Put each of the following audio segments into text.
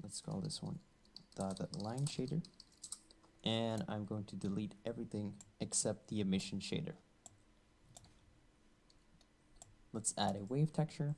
let's call this one the line shader, and I'm going to delete everything except the emission shader. Let's add a wave texture.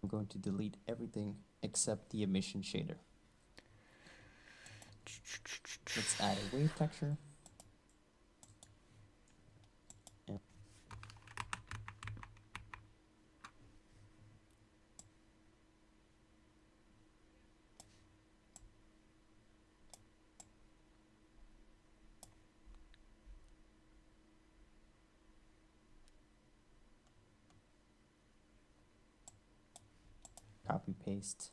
I'm going to delete everything except the emission shader. Let's add a wave texture. And copy paste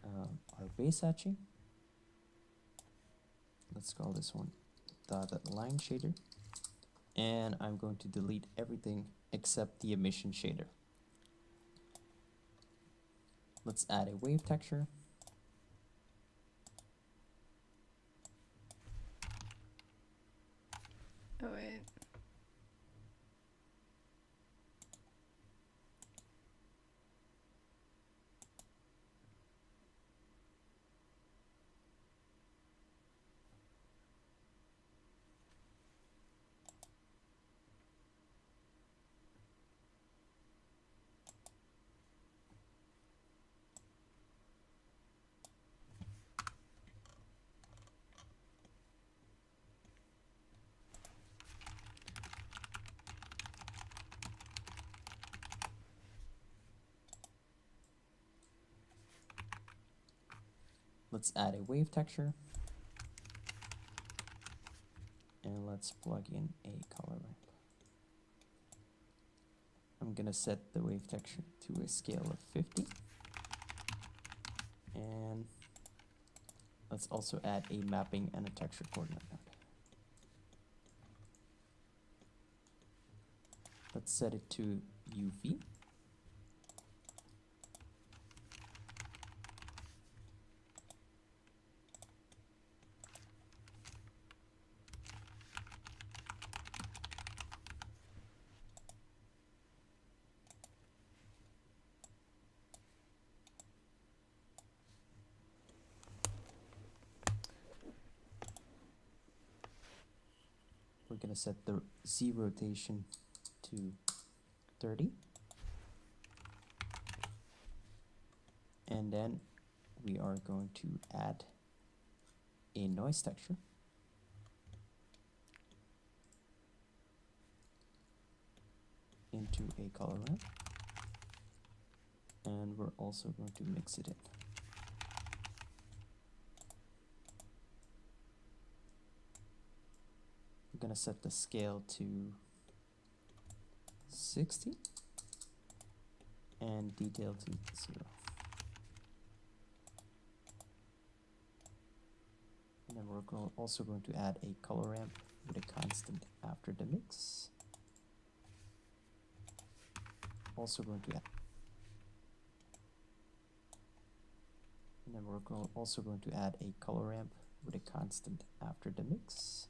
our base hatching. Let's call this one the line shader, and I'm going to delete everything except the emission shader. Let's add a wave texture. Oh wait. Let's add a wave texture, and let's plug in a color ramp. I'm gonna set the wave texture to a scale of 50, and let's also add a mapping and a texture coordinate node. Let's set it to UV. We're going to set the Z rotation to 30. And then we are going to add a noise texture. Into a color ramp. And we're also going to mix it in. I'm going to set the scale to 60 and detail to 0. And then we're also going to add a color ramp with a constant after the mix. Also going to add, and then we're also going to add a color ramp with a constant after the mix.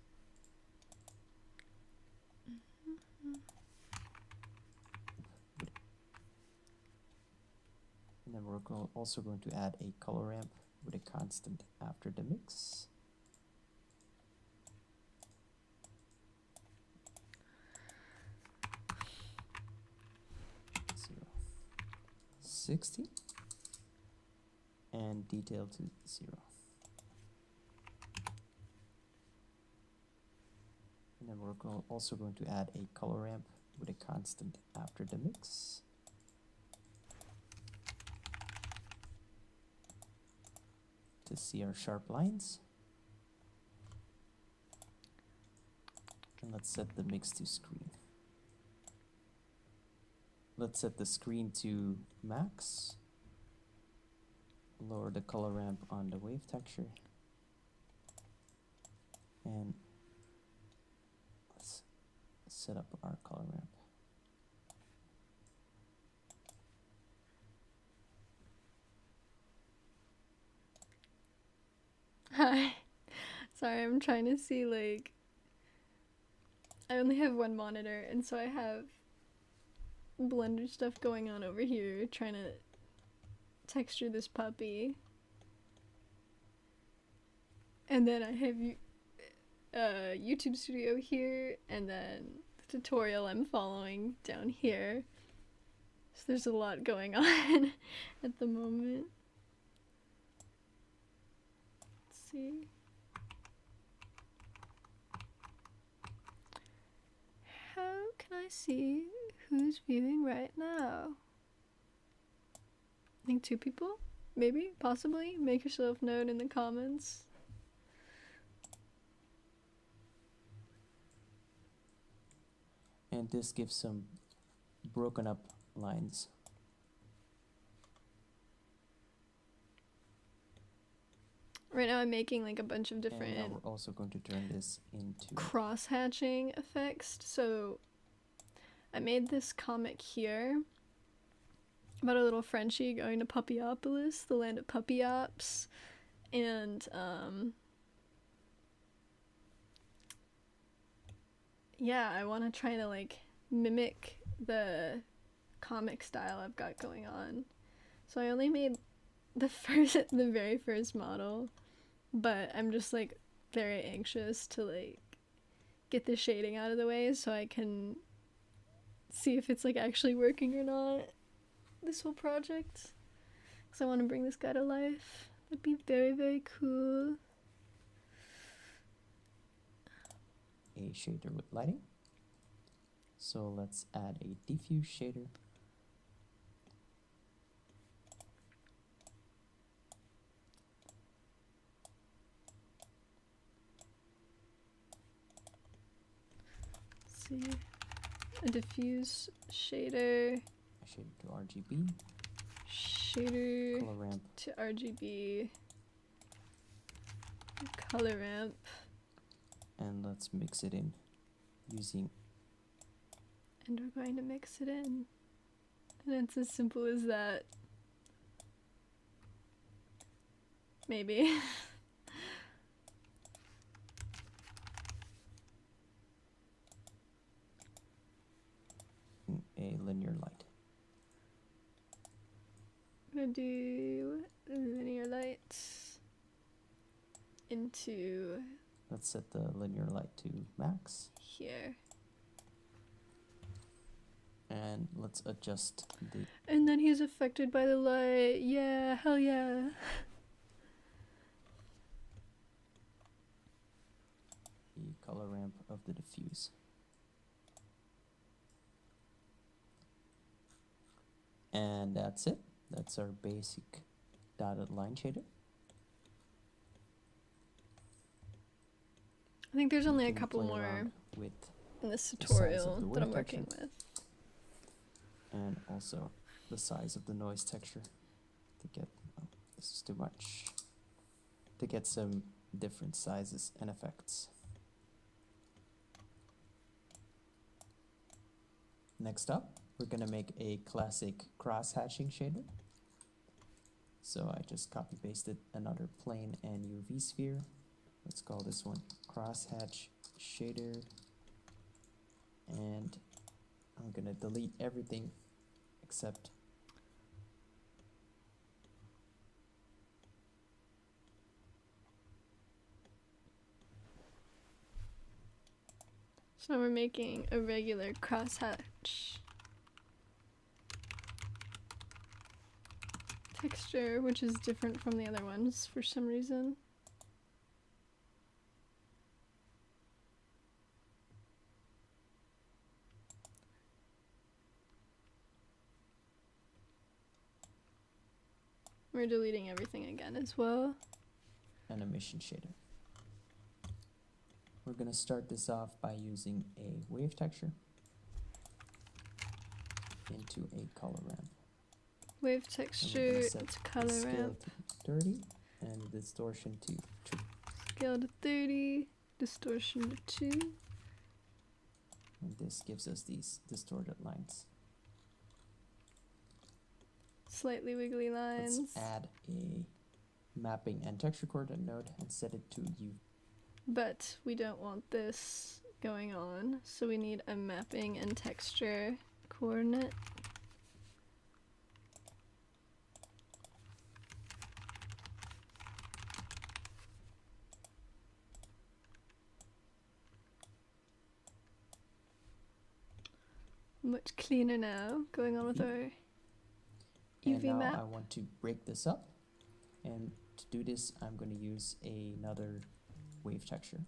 And then we're also going to add a color ramp with a constant after the mix. So 60 and detail to 0. And then we're also going to add a color ramp with a constant after the mix. To see our sharp lines. And let's set the mix to screen. Let's set the screen to max. Lower the color ramp on the wave texture. And let's set up our color ramp. Hi. Sorry, I'm trying to see, like, I only have one monitor, and so I have Blender stuff going on over here, trying to texture this puppy. And then I have YouTube Studio here, and then the tutorial I'm following down here. So there's a lot going on at the moment. Let's see. How can I see who's viewing right now? I think 2 people? Maybe? Possibly? Make yourself known in the comments. And this gives some broken up lines. Right now I'm making like a bunch of different and now we're also going to turn this into cross-hatching effects. So I made this comic here about a little Frenchie going to Puppyopolis, the land of puppyops, and yeah, I want to try to like mimic the comic style I've got going on. So I only made the very first model, but I'm just like very anxious to like get the shading out of the way so I can see if it's like actually working or not, this whole project, because I want to bring this guy to life. That'd be very, very cool. a shader with lighting. So let's add a diffuse shader. Let's see, a diffuse shader. Shader to RGB. Shader Color ramp. to RGB. Color ramp. And let's mix it in using. And we're going to mix it in. And it's as simple as that. Maybe. A linear light. I'm gonna do linear lights into. Let's set the linear light to max. Here. And let's adjust the. And then he's affected by the light. Yeah, hell yeah. The color ramp of the diffuse. And that's it. That's our basic dotted line shader. I think there's only a couple more with in this tutorial that I'm texture. working with. And also the size of the noise texture to get, oh, this is too much, to get some different sizes and effects. Next up, we're gonna make a classic cross-hatching shader. So I just copy-pasted another plane and UV sphere. Let's call this one crosshatch shader. And I'm gonna delete everything except So now we're making a regular crosshatch texture, which is different from the other ones for some reason. We're deleting everything again as well. an emission shader. We're going to start this off by using a wave texture into a color ramp. Wave texture to color scale ramp. to 30 and distortion to 2. Scale to 30. distortion to 2. And this gives us these distorted lines. Slightly wiggly lines. Let's add a mapping and texture coordinate node and set it to U. But we don't want this going on, so we need a mapping and texture coordinate. Much cleaner now, going on with our And UV now map. I want to break this up, and to do this I'm going to use another wave texture.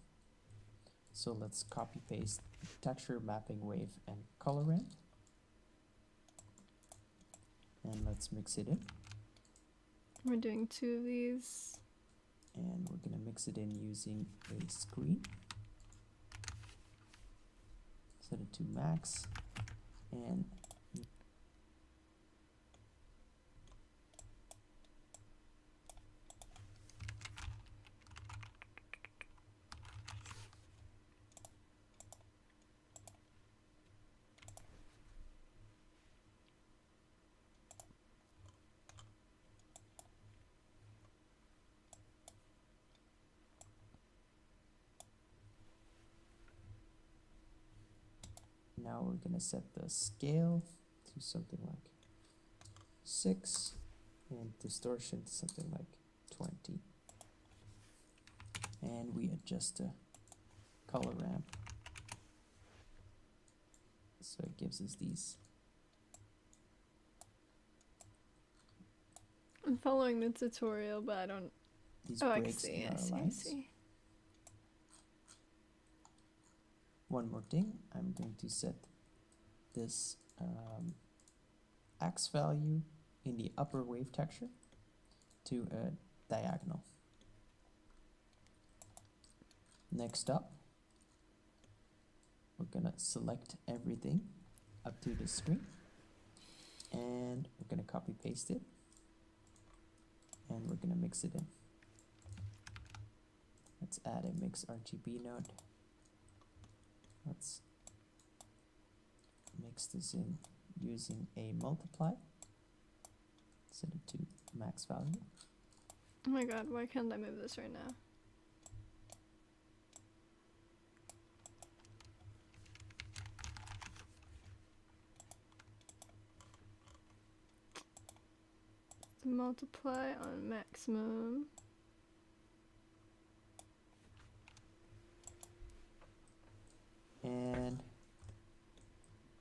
So let's copy paste texture, mapping, wave, and color ramp, and let's mix it in. We're doing 2 of these. And we're going to mix it in using a screen. Set it to max, and now we're going to set the scale to something like 6 and distortion to something like 20. And we adjust the color ramp so it gives us these. I'm following the tutorial, but I don't. These Oh, I can breaks see. in I our see. I lines. see. One more thing, I'm going to set this X value in the upper wave texture to a diagonal. Next up, we're gonna select everything up to the screen, and we're gonna copy paste it, and we're gonna mix it in. Let's add a mix RGB node. Let's mix this in using a multiply. Set it to max value. Oh my god, why can't I move this right now? Multiply on maximum. And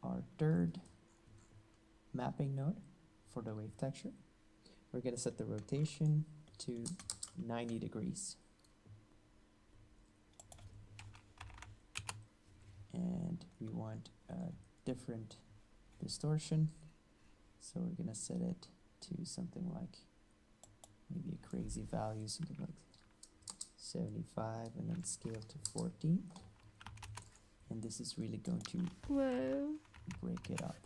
our third mapping node for the wave texture, we're going to set the rotation to 90 degrees. And we want a different distortion, so we're going to set it to something like maybe a crazy value, something like 75, and then scale to 14. And this is really going to Whoa. break it up.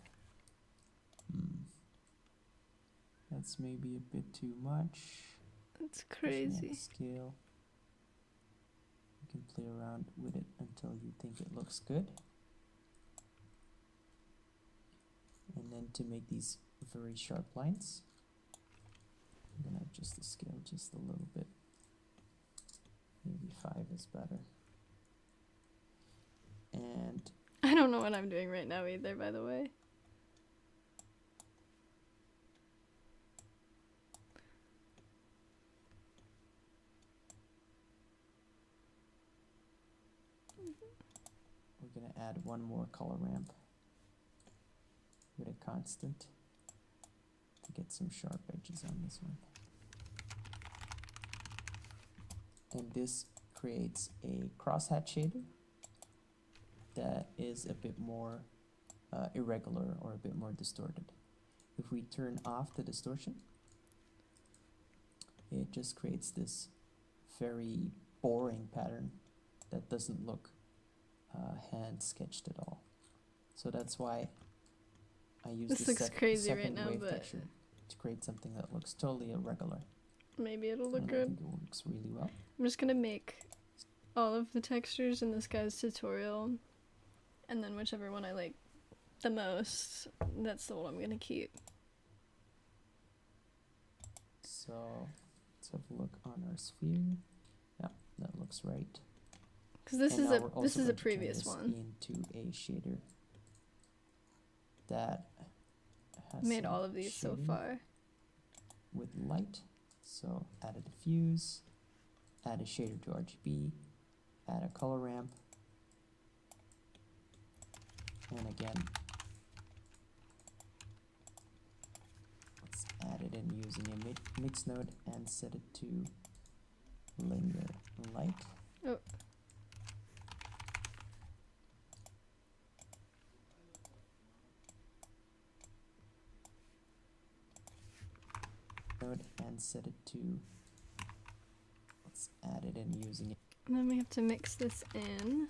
That's maybe a bit too much. That's Pushing out the crazy. scale. You can play around with it until you think it looks good. And then to make these very sharp lines, I'm gonna adjust the scale just a little bit. Maybe 5 is better. And I don't know what I'm doing right now either, by the way. we're gonna add one more color ramp with a constant to get some sharp edges on this one. And this creates a crosshatch shader that is a bit more irregular or a bit more distorted. If we turn off the distortion, it just creates this very boring pattern that doesn't look hand sketched at all. So that's why I use This looks crazy right second now, wave but texture to create something that looks totally irregular. maybe it'll look And I good. think it works really well. I'm just gonna make all of the textures in this guy's tutorial, and then whichever one I like the most, that's the one I'm gonna keep. So let's have a look on our sphere. Yeah, that looks right. Because this And is now a we're also this is going a to turn previous this one. into a shader that has Made some all of these so shading far. with light. So add a diffuse, add a shader to RGB, add a color ramp, and again, let's add it in using a mix node and set it to linear light. Oh. Node and set it to, let's add it in using it. And then we have to mix this in.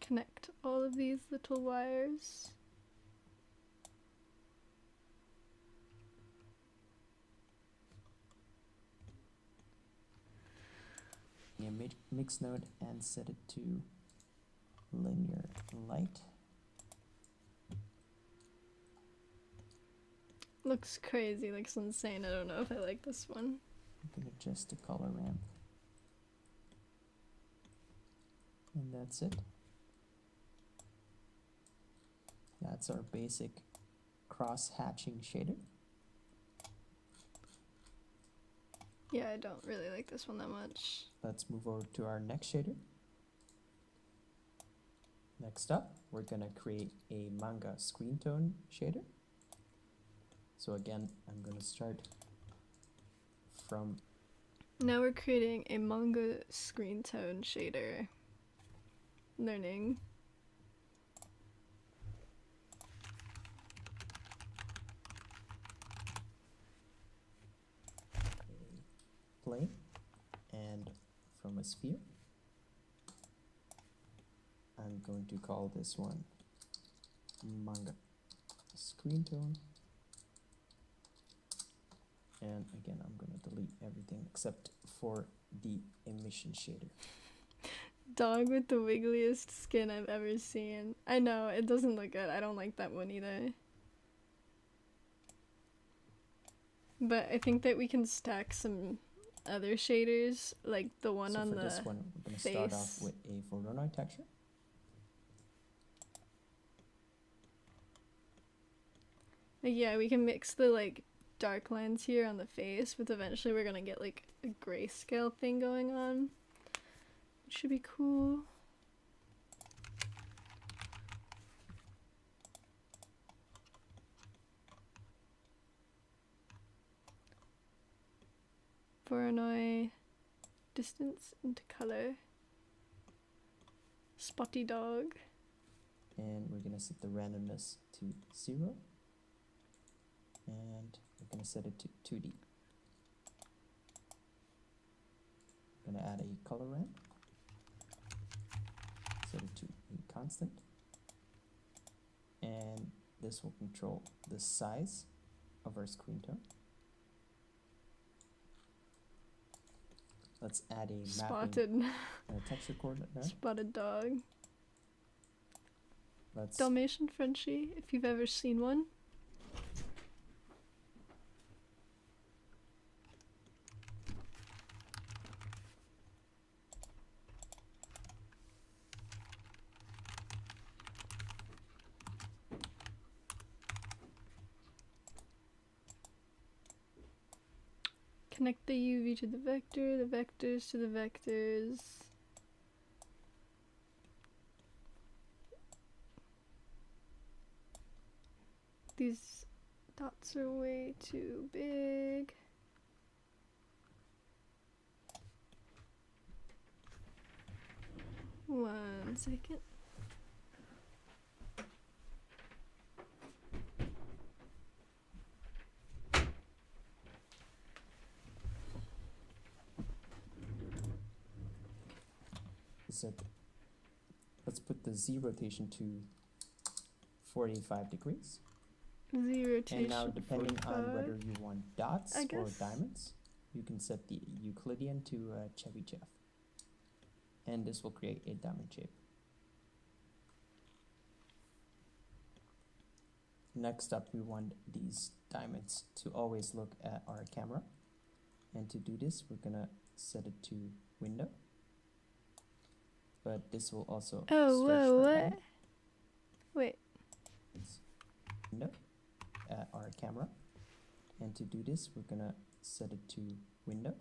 Connect all of these little wires. A mix node and set it to linear light. Looks crazy, looks insane. I don't know if I like this one. You can adjust the color ramp. And that's it. That's our basic cross-hatching shader. Yeah, I don't really like this one that much. Let's move over to our next shader. Next up, we're gonna create a manga screen tone shader. So again, I'm gonna start from... Now we're creating a manga screen tone shader. Learning. a plane and from a sphere. I'm going to call this one manga screen tone. And again, I'm going to delete everything except for the emission shader. Dog with the wiggliest skin I've ever seen. I know, it doesn't look good. I don't like that one either. But I think that we can stack some other shaders, like the one So on for the this one, we're going to start off with a Voronoi texture. Yeah, we can mix the like dark lines here on the face, but eventually we're gonna get like a grayscale thing going on. It should be cool. Voronoi distance into color. Spotty dog. And we're going to set the randomness to 0. And we're going to set it to 2D. We're going to add a color ramp. Set it to a constant. And this will control the size of our screen tone. Let's add a Spotted. mapping texture coordinate now. Spotted dog. Let's Dalmatian Frenchie, if you've ever seen one. Connect the UV to the vector, the vectors to the vectors. These dots are way too big. One second. Let's put the Z rotation to 45 degrees. Z rotation. And now, depending on 45. whether you want dots I or guess. diamonds, you can set the Euclidean to Chevy Jeff. And this will create a diamond shape. Next up, we want these diamonds to always look at our camera. And to do this, we're gonna set it to window. But this will also stretch our diamond. Wait. It's window at our camera. And to do this, we're gonna set it to window.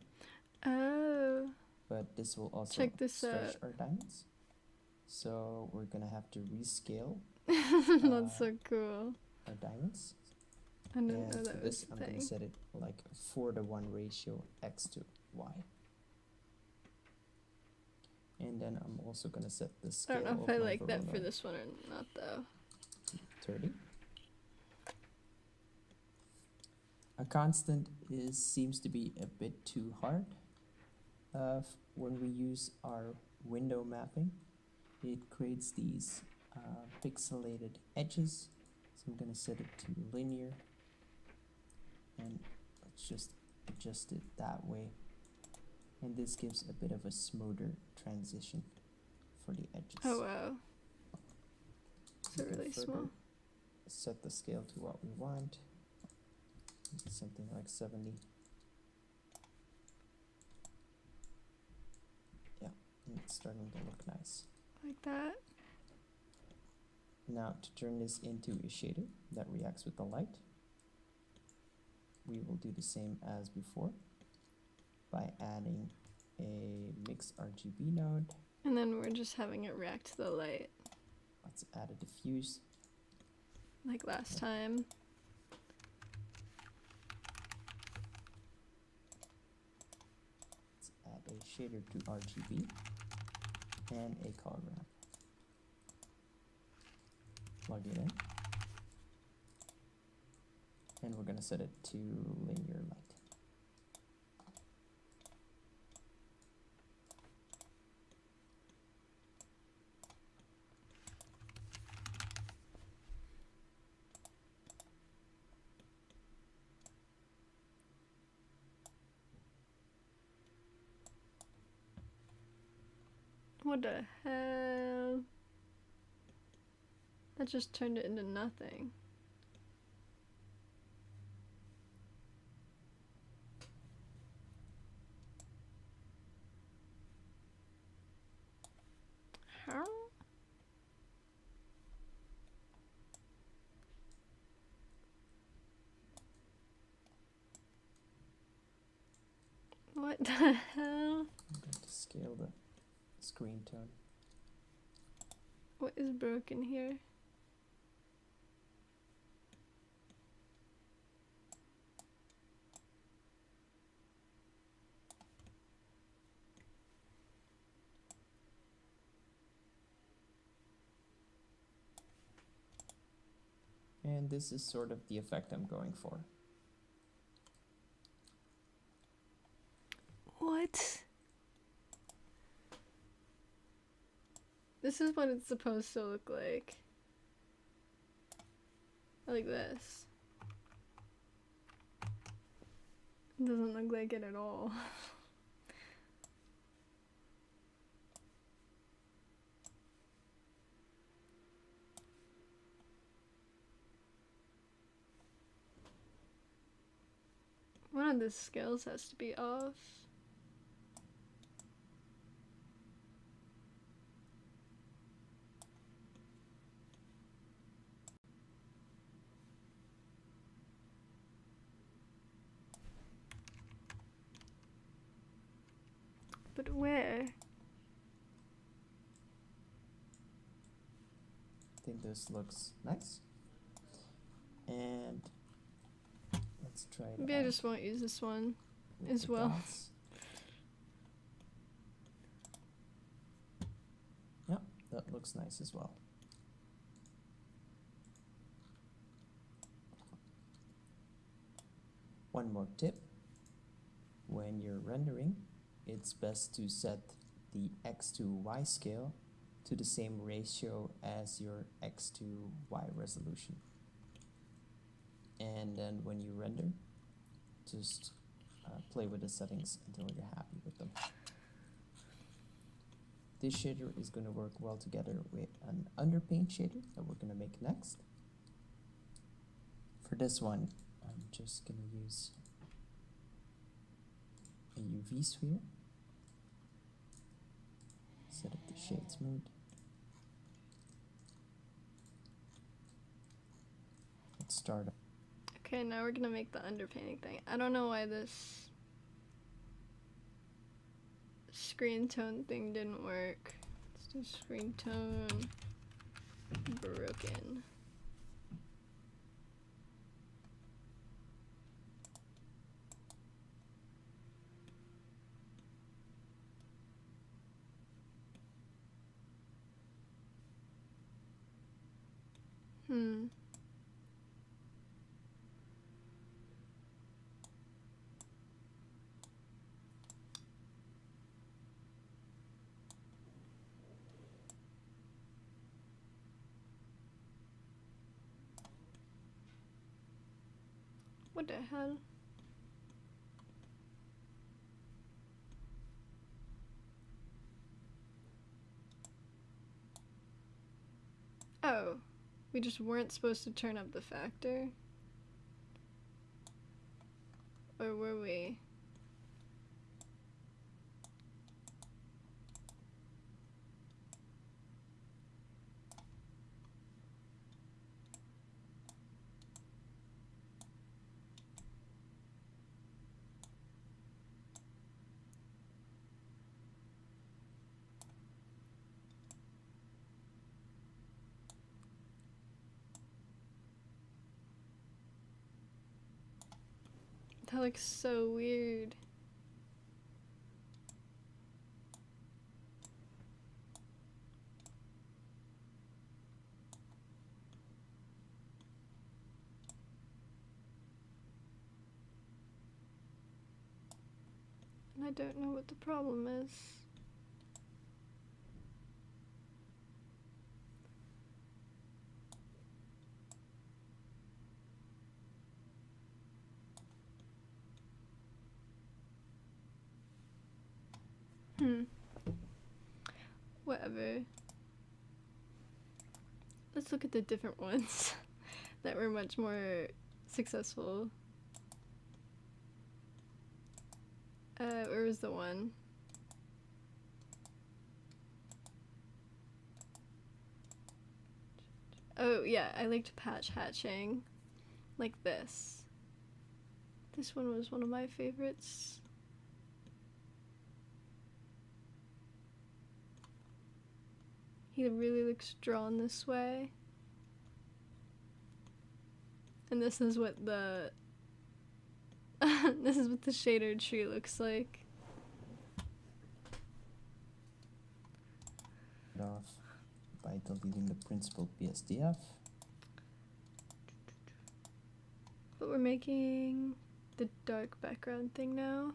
Oh. But this will also Check this stretch out. our diamonds. So we're gonna have to rescale That's so cool. our diamonds. I didn't know And that for was this, a I'm gonna thing. set it like 4:1 ratio x to y. And then I'm also gonna set the I scale don't know of if I my like that for Verona this one or not though. to 30. A constant seems to be a bit too hard. When we use our window mapping, it creates these pixelated edges. So I'm gonna set it to linear, and let's just adjust it that way. And this gives a bit of a smoother transition for the edges. Oh wow. We So can really further small. set the scale to what we want. Something like 70. Yeah, and it's starting to look nice. Like that. Now to turn this into a shader that reacts with the light, we will do the same as before by adding a mix RGB node. And then we're just having it react to the light Let's add a diffuse. like last time. Let's add a shader to RGB and a color ramp. Plug it in. And we're going to set it to linear light. What the hell? That just turned it into nothing. How? What the hell? I'm going to scale the screen tone. What is broken here? And this is sort of the effect I'm going for. What? This is what it's supposed to look like. Like this. It doesn't look like it at all. One of the scales has to be off. But where? I think this looks nice. And let's try it Maybe I out just won't use this one with as the well. dots. Yeah, that looks nice as well. One more tip. When you're rendering, it's best to set the X to Y scale to the same ratio as your X to Y resolution. And then when you render, just play with the settings until you're happy with them. This shader is going to work well together with an underpaint shader that we're going to make next. For this one, I'm just going to use a UV sphere. Set up the shades mode. Let's start. Okay, now we're gonna make the underpainting thing. I don't know why this screen tone thing didn't work. Let's do screen tone broken. What the hell? Oh, we just weren't supposed to turn up the factor? Or were we? That looks so weird. And I don't know what the problem is. Whatever. Let's look at the different ones that were much more successful. Where was the one? Oh yeah, I liked patch hatching. Like this. This one was one of my favorites. He really looks drawn this way. And this is what the this is what the shader tree looks like. Off by deleting the principal PSDF. But we're making the dark background thing now.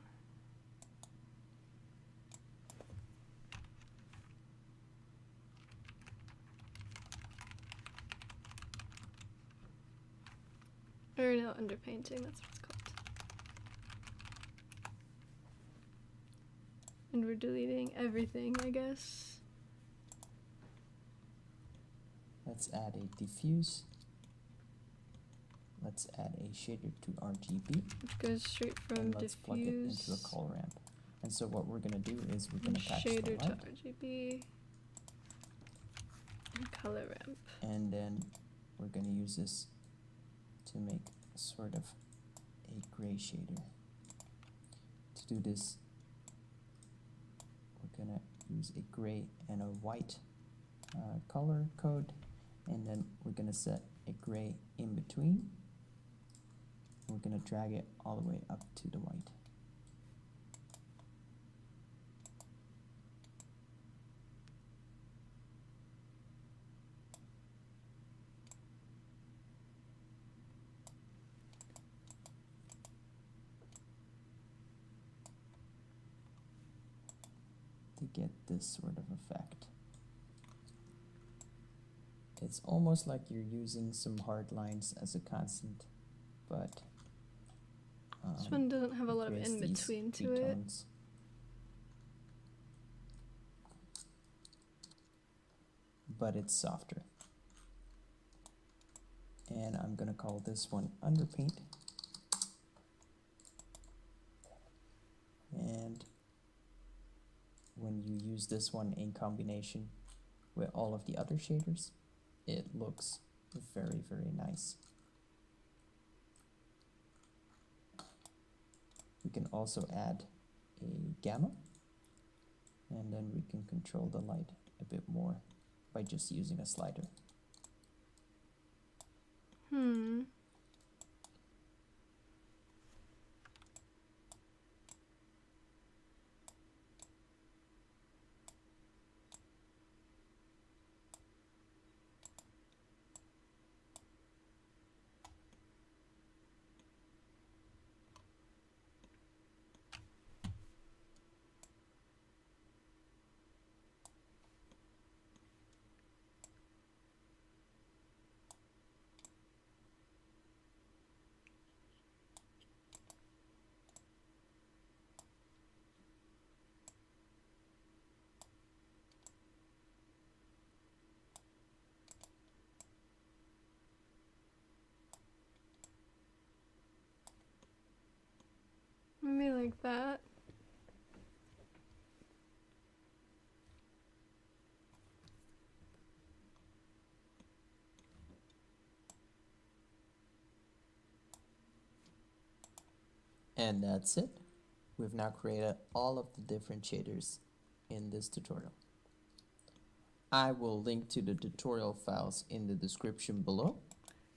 Or no, underpainting, that's what it's called. And we're deleting everything, I guess. Let's add a diffuse. Let's add a shader to RGB. Which goes straight from and let's diffuse. Plug it into a color ramp. And so what we're going to do is we're going to patch the shader light. to RGB. And color ramp. And then we're going to use this to make sort of a gray shader. To do this, we're going to use a gray and a white color code, and then we're going to set a gray in between. We're going to drag it all the way up to the white. To get this sort of effect. It's almost like you're using some hard lines as a constant, but This one doesn't have a lot of creates these in-between to it. tones. But it's softer. And I'm gonna call this one underpaint. And when you use this one in combination with all of the other shaders, it looks very, very nice. We can also add a gamma, and then we can control the light a bit more by just using a slider. Maybe like that. And that's it. We've now created all of the different shaders in this tutorial. I will link to the tutorial files in the description below.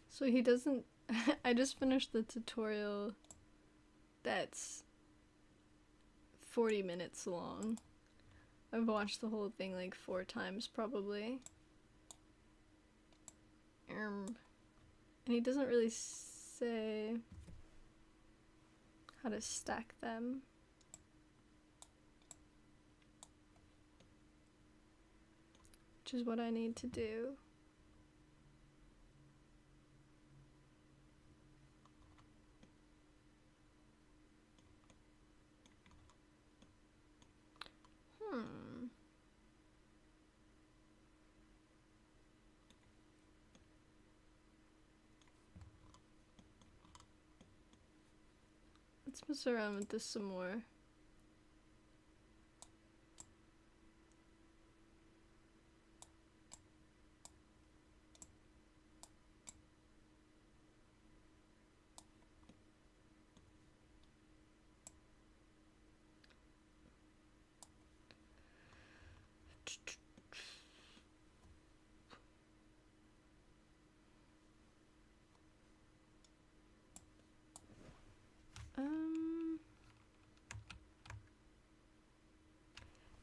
So he doesn't... I just finished the tutorial that's 40 minutes long. I've watched the whole thing like 4 times probably. And he doesn't really say how to stack them. Which is what I need to do. Let's mess around with this some more.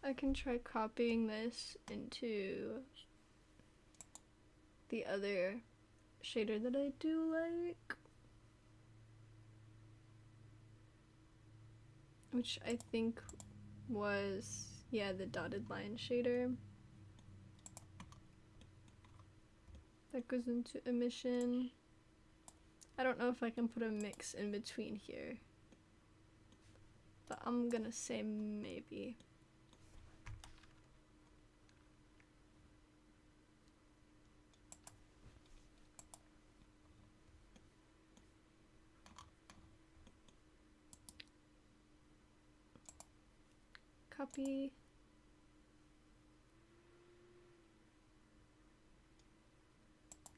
I can try copying this into the other shader that I do like, which I think was, yeah, the dotted line shader that goes into emission. I don't know if I can put a mix in between here, but I'm gonna say maybe. Copy.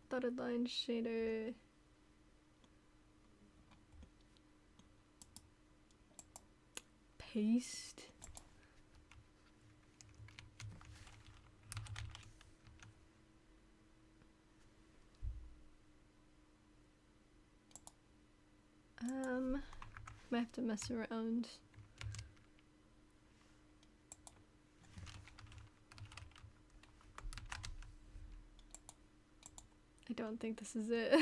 Dotted line shader. Paste. Might have to mess around. I don't think this is it.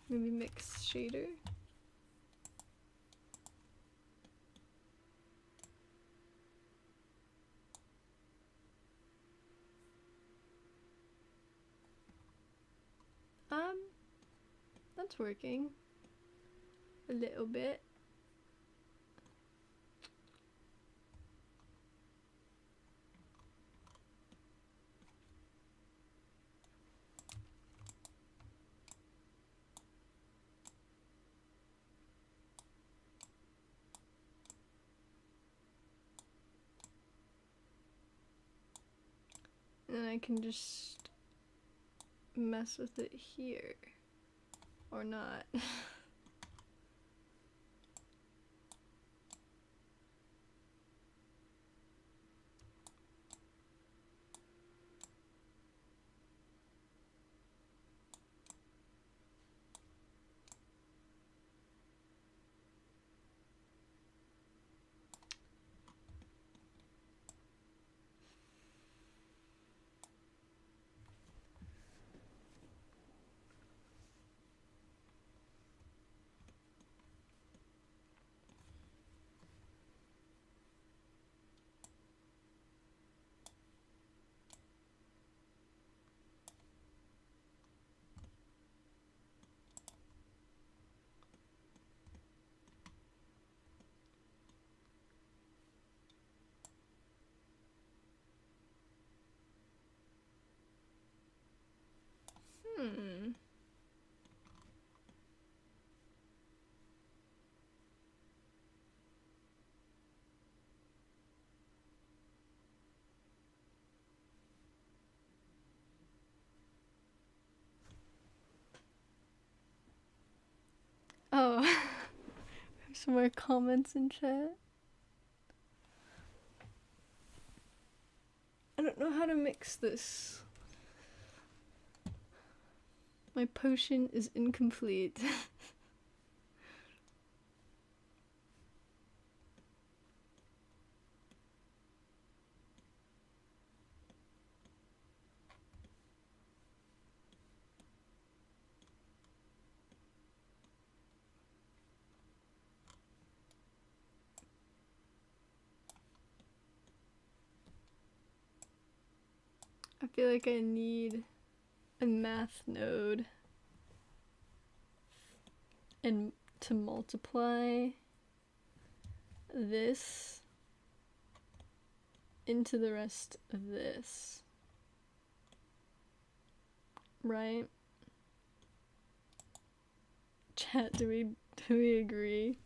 Maybe mix shader. That's working a little bit. And I can just mess with it here. Or not. Hmm. Oh, some more comments in chat. I don't know how to mix this. My potion is incomplete. I feel like I need a math node and to multiply this into the rest of this. Right? Chat, do we agree?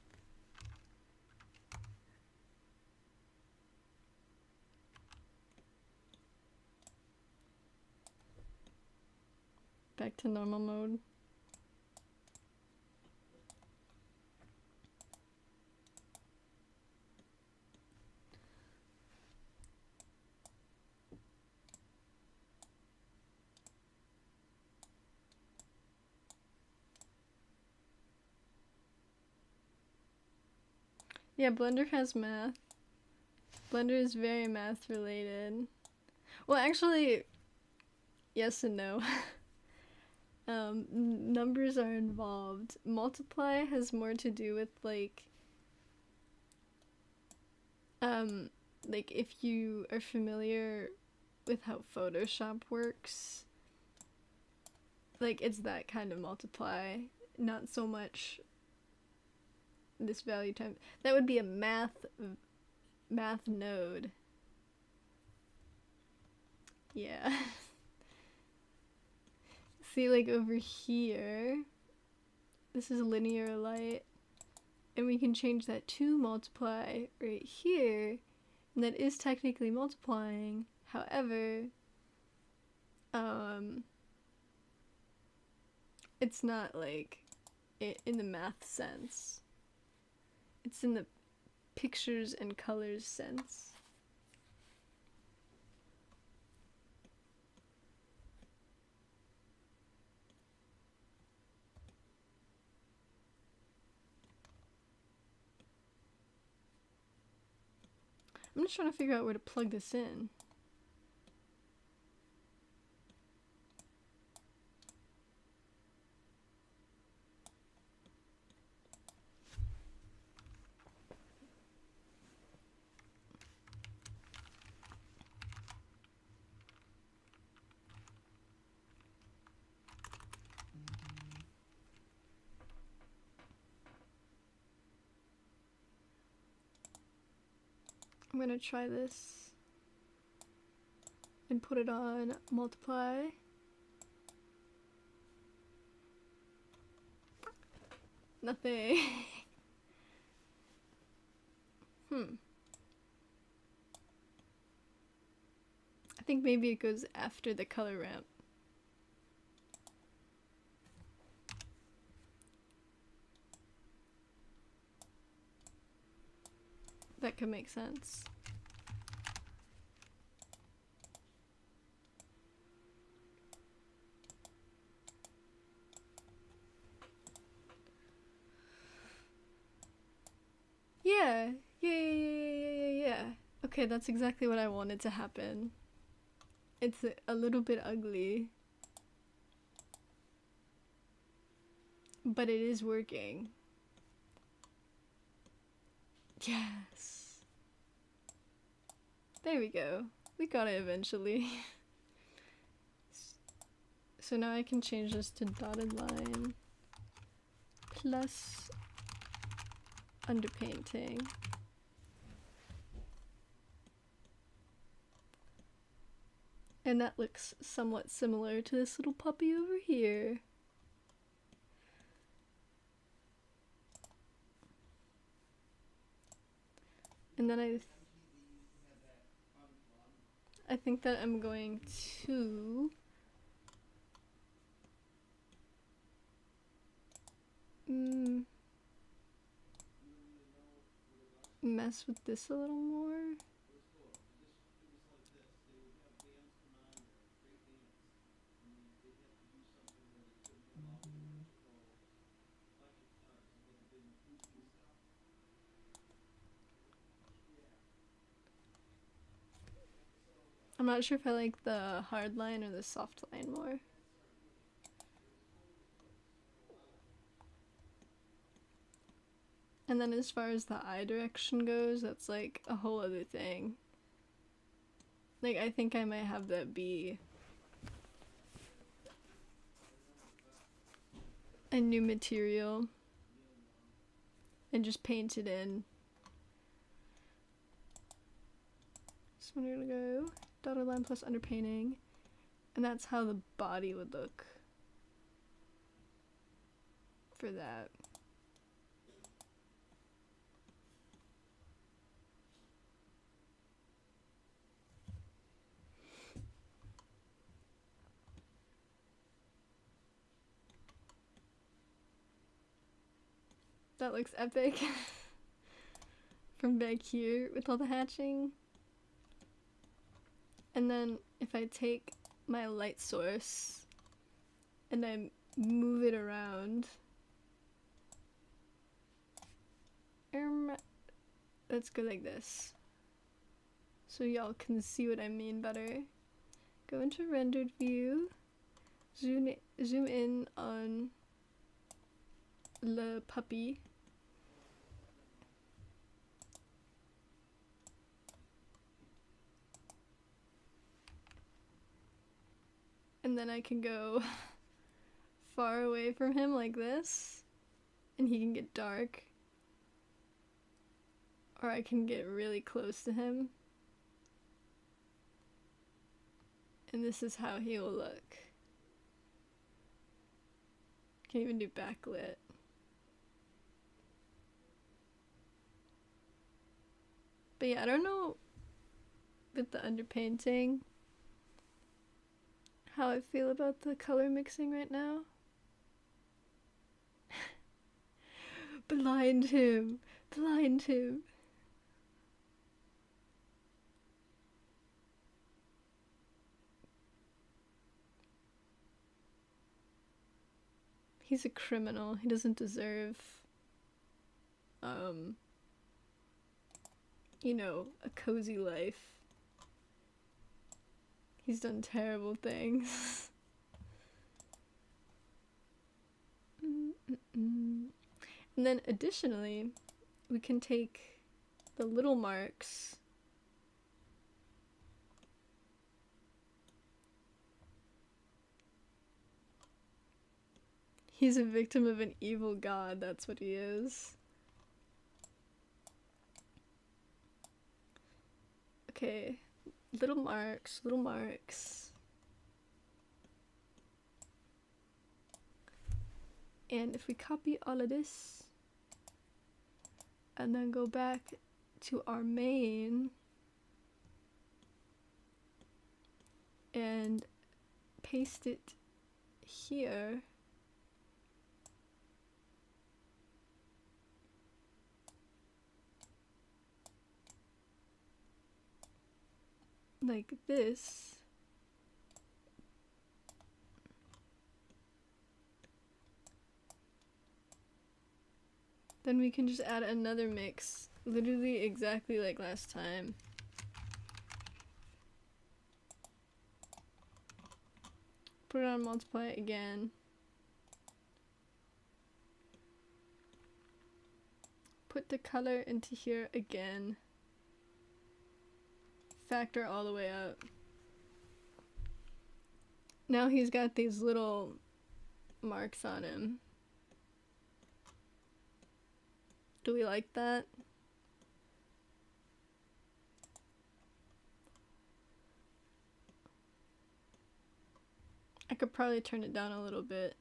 Back to normal mode. Yeah, Blender has math. Blender is very math related. Well, actually, yes and no. Numbers are involved. Multiply has more to do with like if you are familiar with how Photoshop works, like it's that kind of multiply, not so much this value time. That would be a math node. Yeah. See, like over here, this is linear light, and we can change that to multiply right here, and that is technically multiplying. However, it's not like in the math sense. It's in the pictures and colors sense. I'm just trying to figure out where to plug this in. I'm gonna try this and put it on multiply. Nothing. I think maybe it goes after the color ramp. That could make sense. Yeah. Yeah. Okay, that's exactly what I wanted to happen. It's a little bit ugly, but it is working. Yes. There we go. We got it eventually. So now I can change this to dotted line plus underpainting. And that looks somewhat similar to this little puppy over here. And then I think that I'm going to mess with this a little more. I'm not sure if I like the hard line or the soft line more. And then as far as the eye direction goes, that's like a whole other thing. Like, I think I might have that be a new material and just paint it in. So we're gonna go dotted line plus underpainting, and that's how the body would look for that. That looks epic. From back here with all the hatching. And then if I take my light source and I move it around, let's go like this so y'all can see what I mean better. Go into rendered view, zoom in on the puppy, and then I can go far away from him like this, and he can get dark, or I can get really close to him, and this is how he will look. Can't even do backlit. But yeah, I don't know with the underpainting how I feel about the color mixing right now. Blind him! Blind him! He's a criminal. He doesn't deserve, you know, a cozy life. He's done terrible things. And then additionally, we can take the little marks He's a victim of an evil god, that's what he is. Okay, little marks, little marks. And if we copy all of this and then go back to our main and paste it here, like this, then we can just add another mix, literally exactly like last time. Put it on multiply again. Put the color into here again. Factor all the way up. Now he's got these little marks on him. Do we like that? I could probably turn it down a little bit.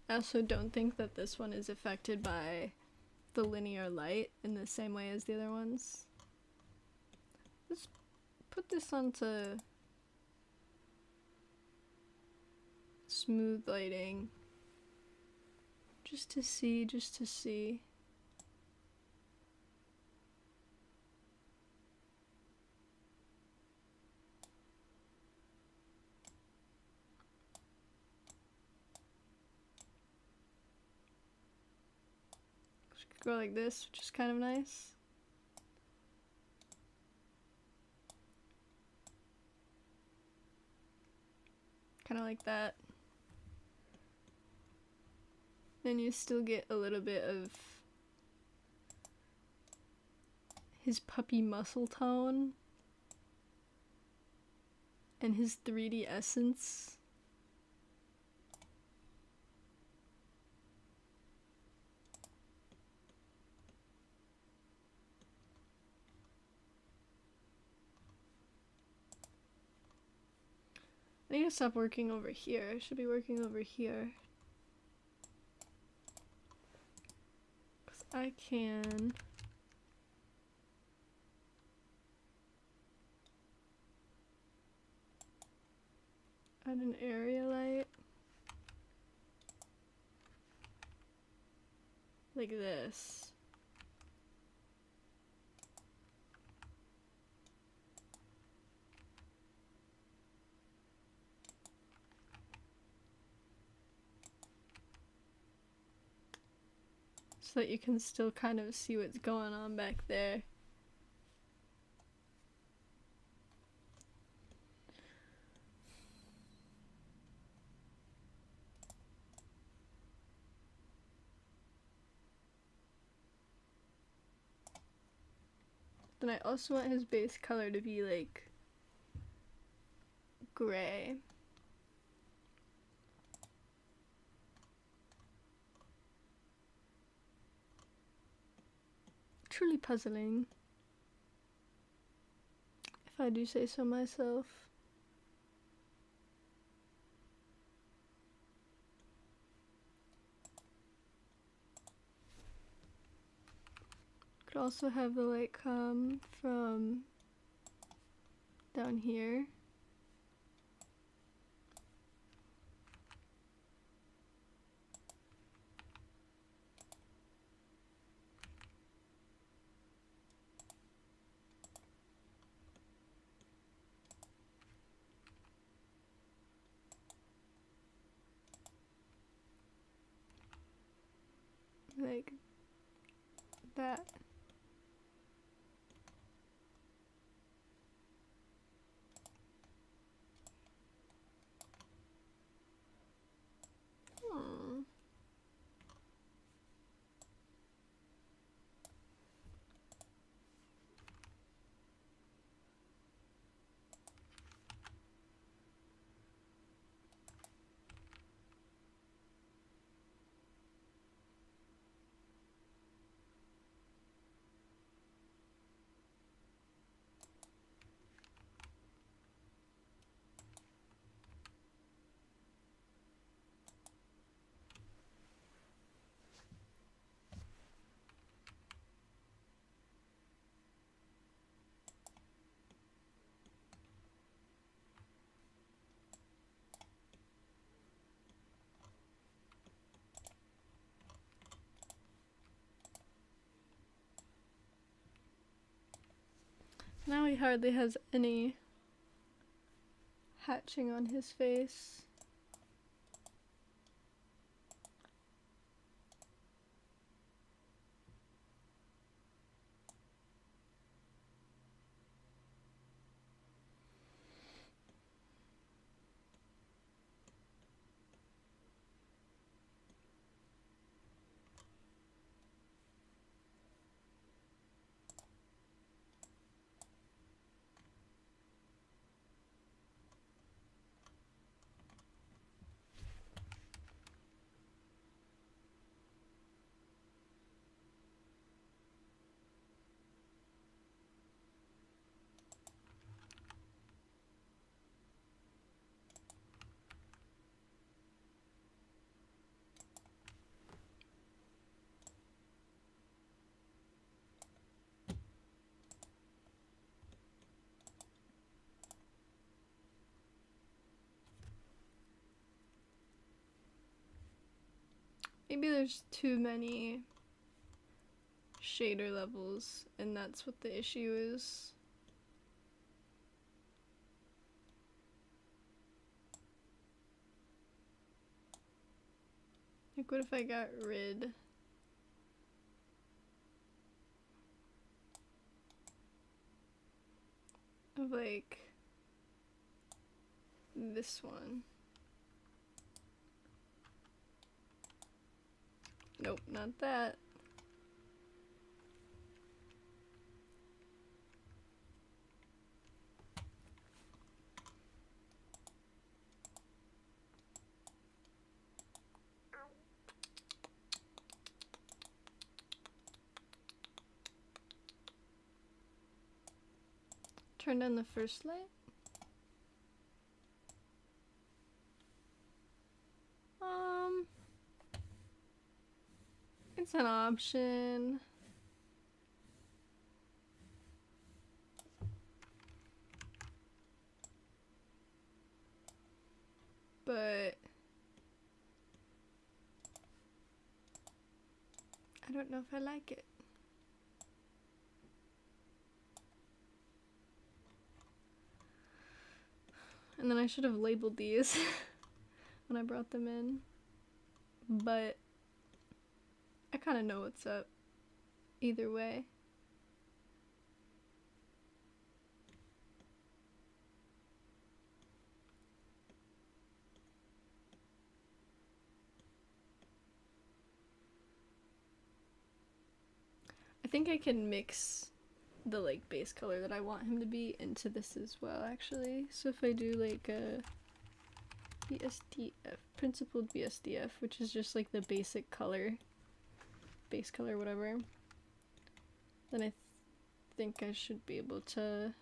I also don't think that this one is affected by the linear light in the same way as the other ones. Let's put this onto smooth lighting. Just to see. Go like this, which is kind of nice. Kind of like that. Then you still get a little bit of his puppy muscle tone and his 3D essence. I need to stop working over here. I should be working over here. Because I can add an area light. Like this. So that you can still kind of see what's going on back there. Then I also want his base color to be like gray. Truly puzzling, if I do say so myself. Could also have the light come from down here. Like that. Now he hardly has any hatching on his face. Maybe there's too many shader levels, and that's what the issue is. Like, what if I got rid of, like, this one? Nope, not that. Turn down the first light. It's an option. But I don't know if I like it. And then I should have labeled these when I brought them in. But I kind of know what's up either way. I think I can mix the like base color that I want him to be into this as well, actually. So if I do like a BSDF, principled BSDF, which is just like the basic color, base color, whatever, then I think I should be able to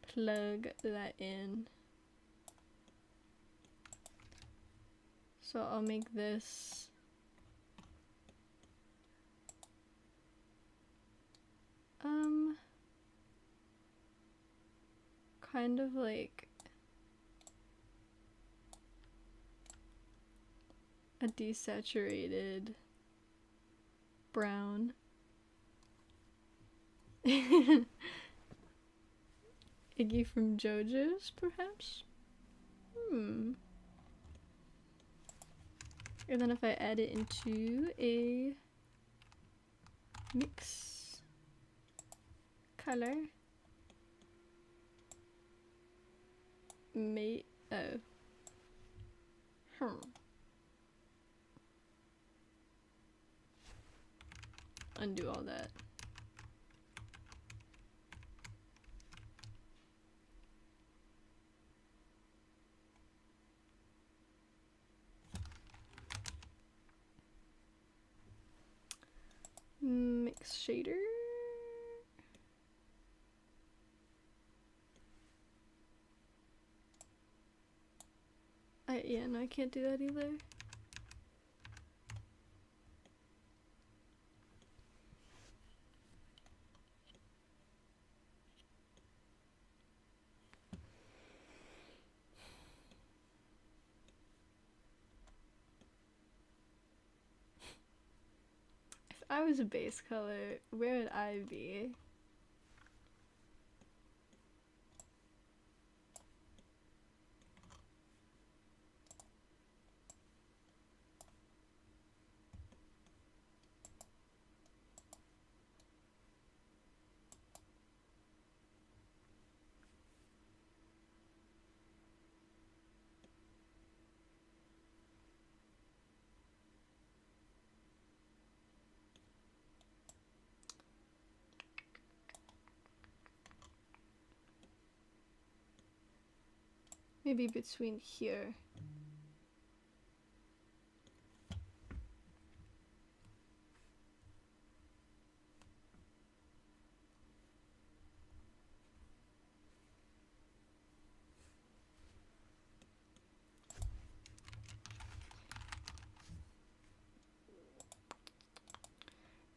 plug that in. So I'll make this kind of like a desaturated brown. Iggy from JoJo's, perhaps? And then if I add it into a mix color, undo all that. Mix shader. Yeah, no, I can't do that either. If I was a base color, where would I be? Maybe between here.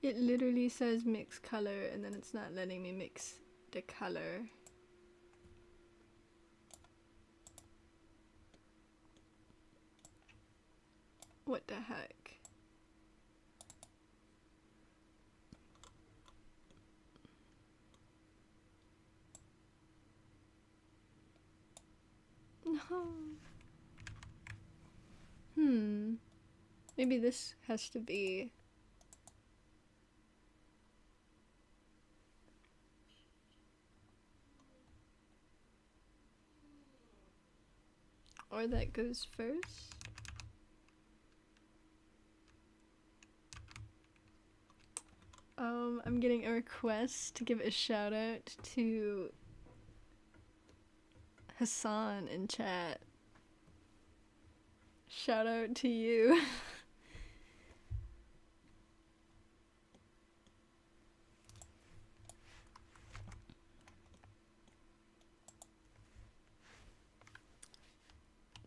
It literally says mix color and then it's not letting me mix the color. What the heck? No. Maybe this has to be. Or that goes first. I'm getting a request to give a shout out to Hassan in chat. Shout out to you.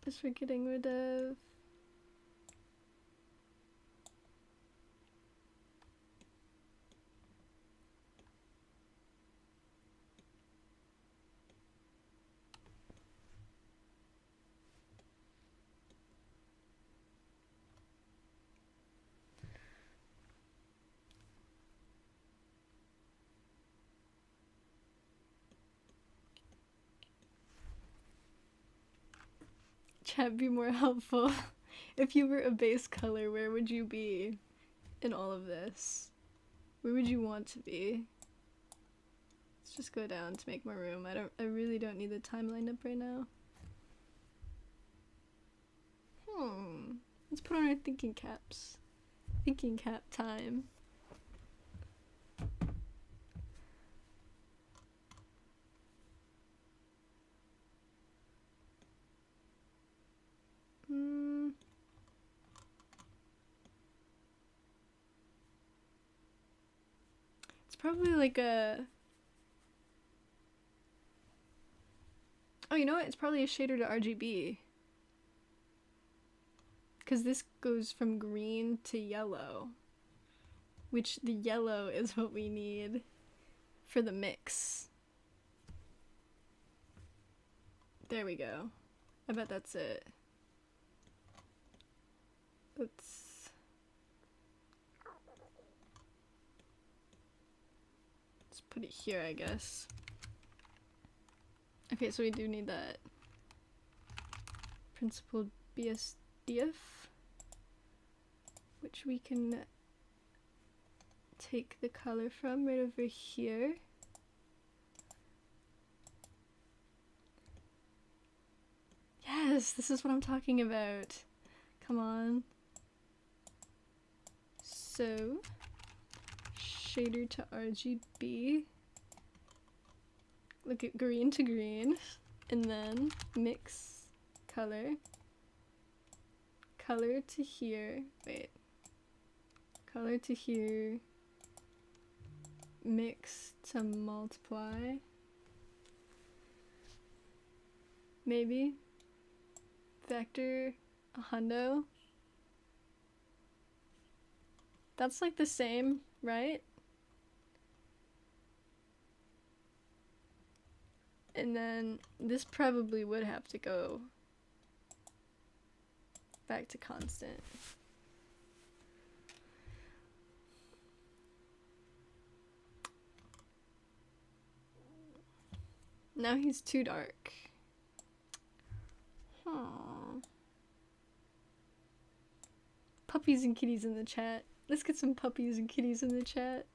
This we're getting rid of. Chat, be more helpful. If you were a base color, where would you be in all of this? Where would you want to be? Let's just go down to make more room. I really don't need the time lined up right now. Let's put on our thinking caps. Thinking cap time. It's probably like a... Oh, you know what? It's probably a shader to RGB. Because this goes from green to yellow. Which the yellow is what we need for the mix. There we go. I bet that's it. Let's put it here, I guess. Okay, so we do need that principled BSDF, which we can take the color from right over here. Yes, this is what I'm talking about. Come on. So, shader to RGB. Look at green to green. And then mix color. Color to here. Wait. Color to here. Mix to multiply. Maybe. Vector a hundo. That's like the same, right? And then this probably would have to go back to constant. Now he's too dark. Puppies and kitties in the chat. Let's get some puppies and kitties in the chat.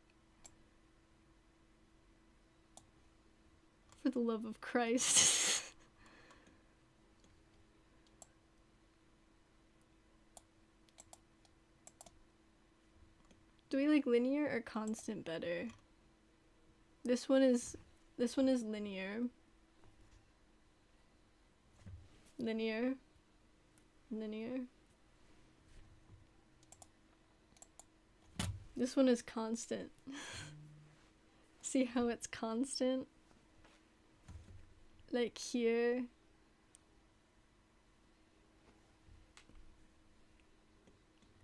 For the love of Christ. Do we like linear or constant better? This one is linear. Linear. Linear. This one is constant. See how it's constant? Like here.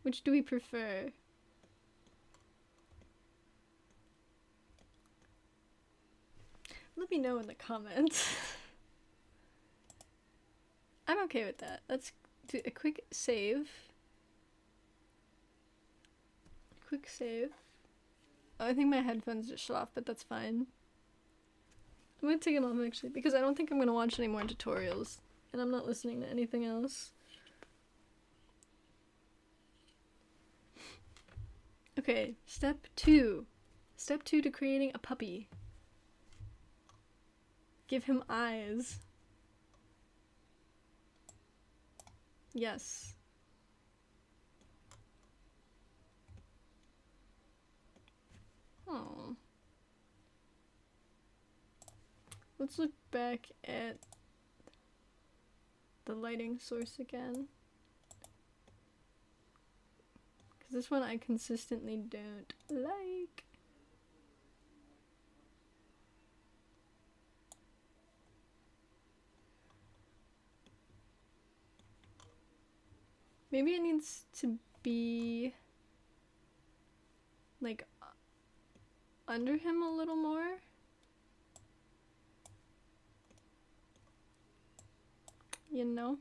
Which do we prefer? Let me know in the comments. I'm okay with that. Let's do a quick save. Quick save. Oh, I think my headphones just shut off, but that's fine. I'm gonna take them off actually, because I don't think I'm gonna watch any more tutorials, and I'm not listening to anything else. Okay, step 2. Step 2 to creating a puppy. Give him eyes. Yes. Oh. Let's look back at the lighting source again. Because this one I consistently don't like. Maybe it needs to be like under him a little more. You know?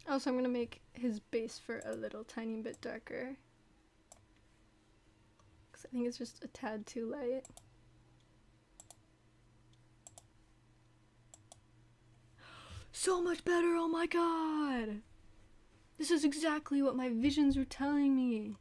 Also, I'm gonna make his base fur a little tiny bit darker. Because I think it's just a tad too light. So much better, oh my god! This is exactly what my visions were telling me.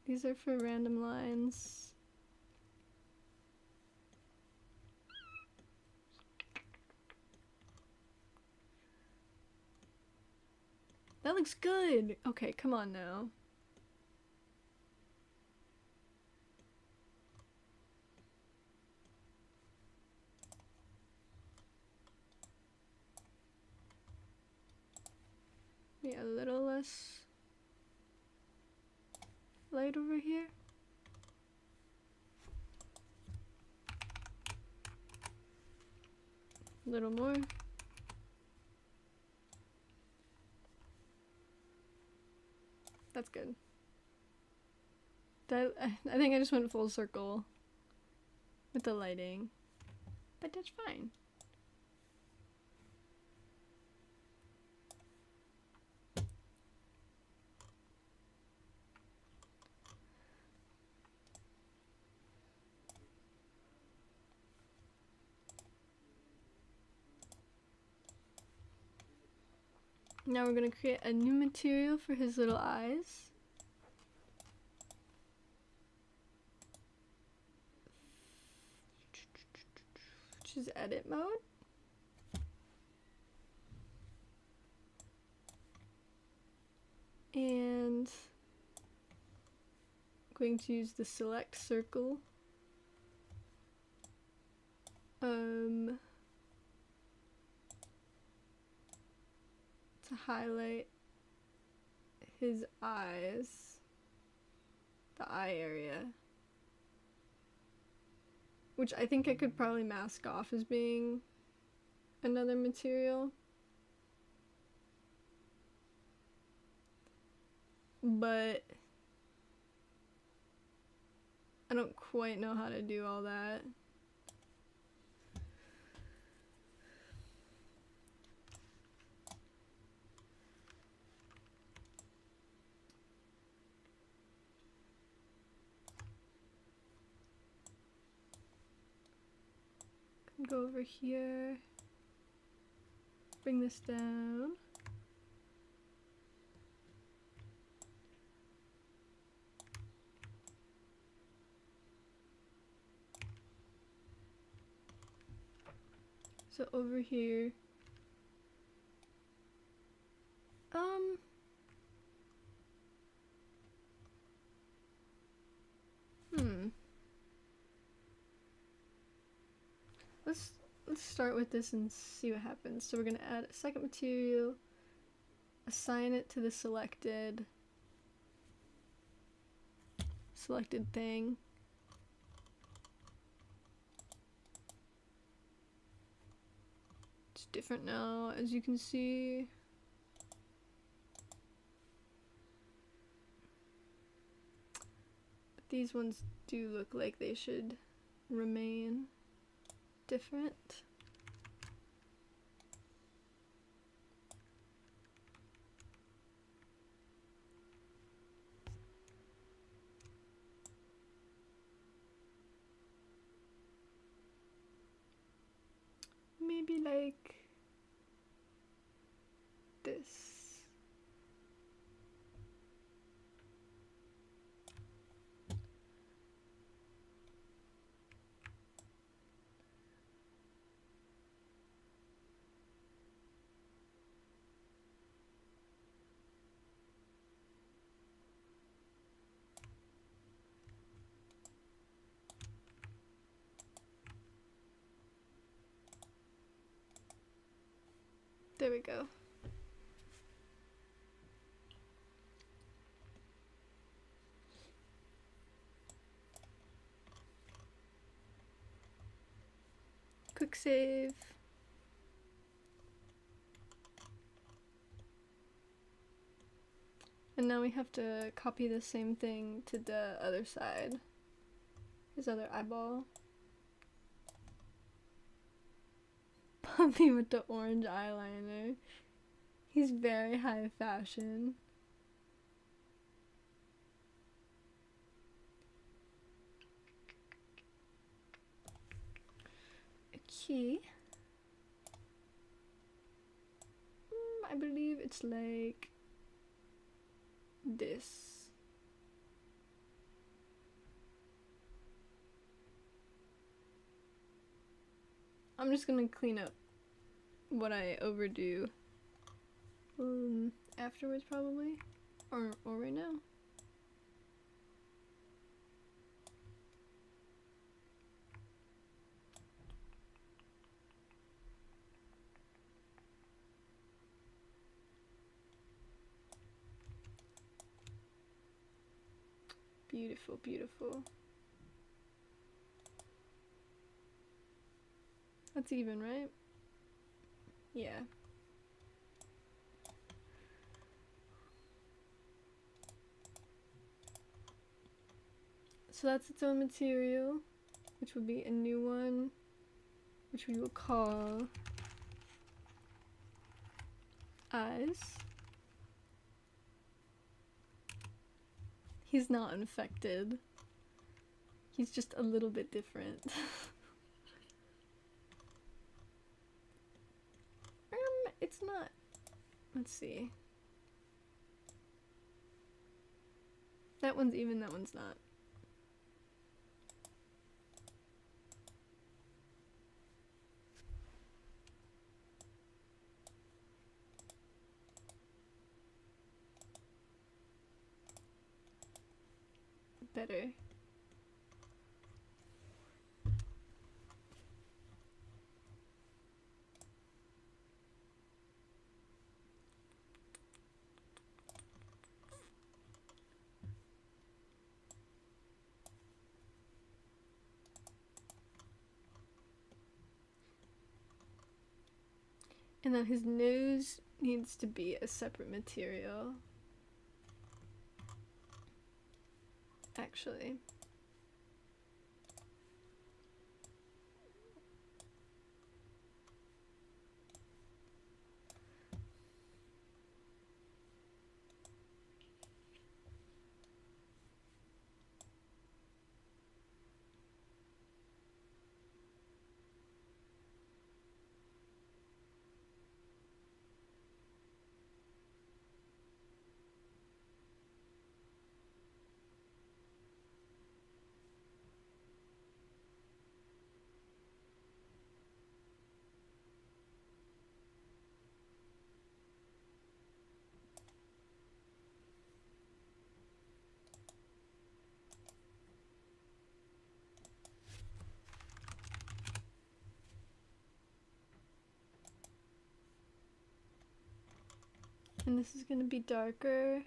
These are for random lines. That looks good! Okay, come on now. Yeah, a little less light over here. A little more. That's good. I think I just went full circle with the lighting, but that's fine. Now we're gonna create a new material for his little eyes. Which is edit mode. And I'm going to use the select circle. To highlight his eyes, the eye area, which I think I could probably mask off as being another material, but I don't quite know how to do all that. Go over here, bring this down. So over here, hmm. Let's start with this and see what happens. So we're gonna add a second material, assign it to the selected thing. It's different now, as you can see. But these ones do look like they should remain different. Maybe like this. There we go. Quick save. And now we have to copy the same thing to the other side. His other eyeball. Puppy with the orange eyeliner. He's very high fashion. Okay. I believe it's like this. I'm just gonna clean up what I overdo afterwards probably, or right now. Beautiful, beautiful. That's even, right? Yeah. So that's its own material, which would be a new one, which we will call eyes. He's not infected. He's just a little bit different. It's not. Let's see. That one's even, that one's not. Better. And then his nose needs to be a separate material. Actually. And this is gonna be darker.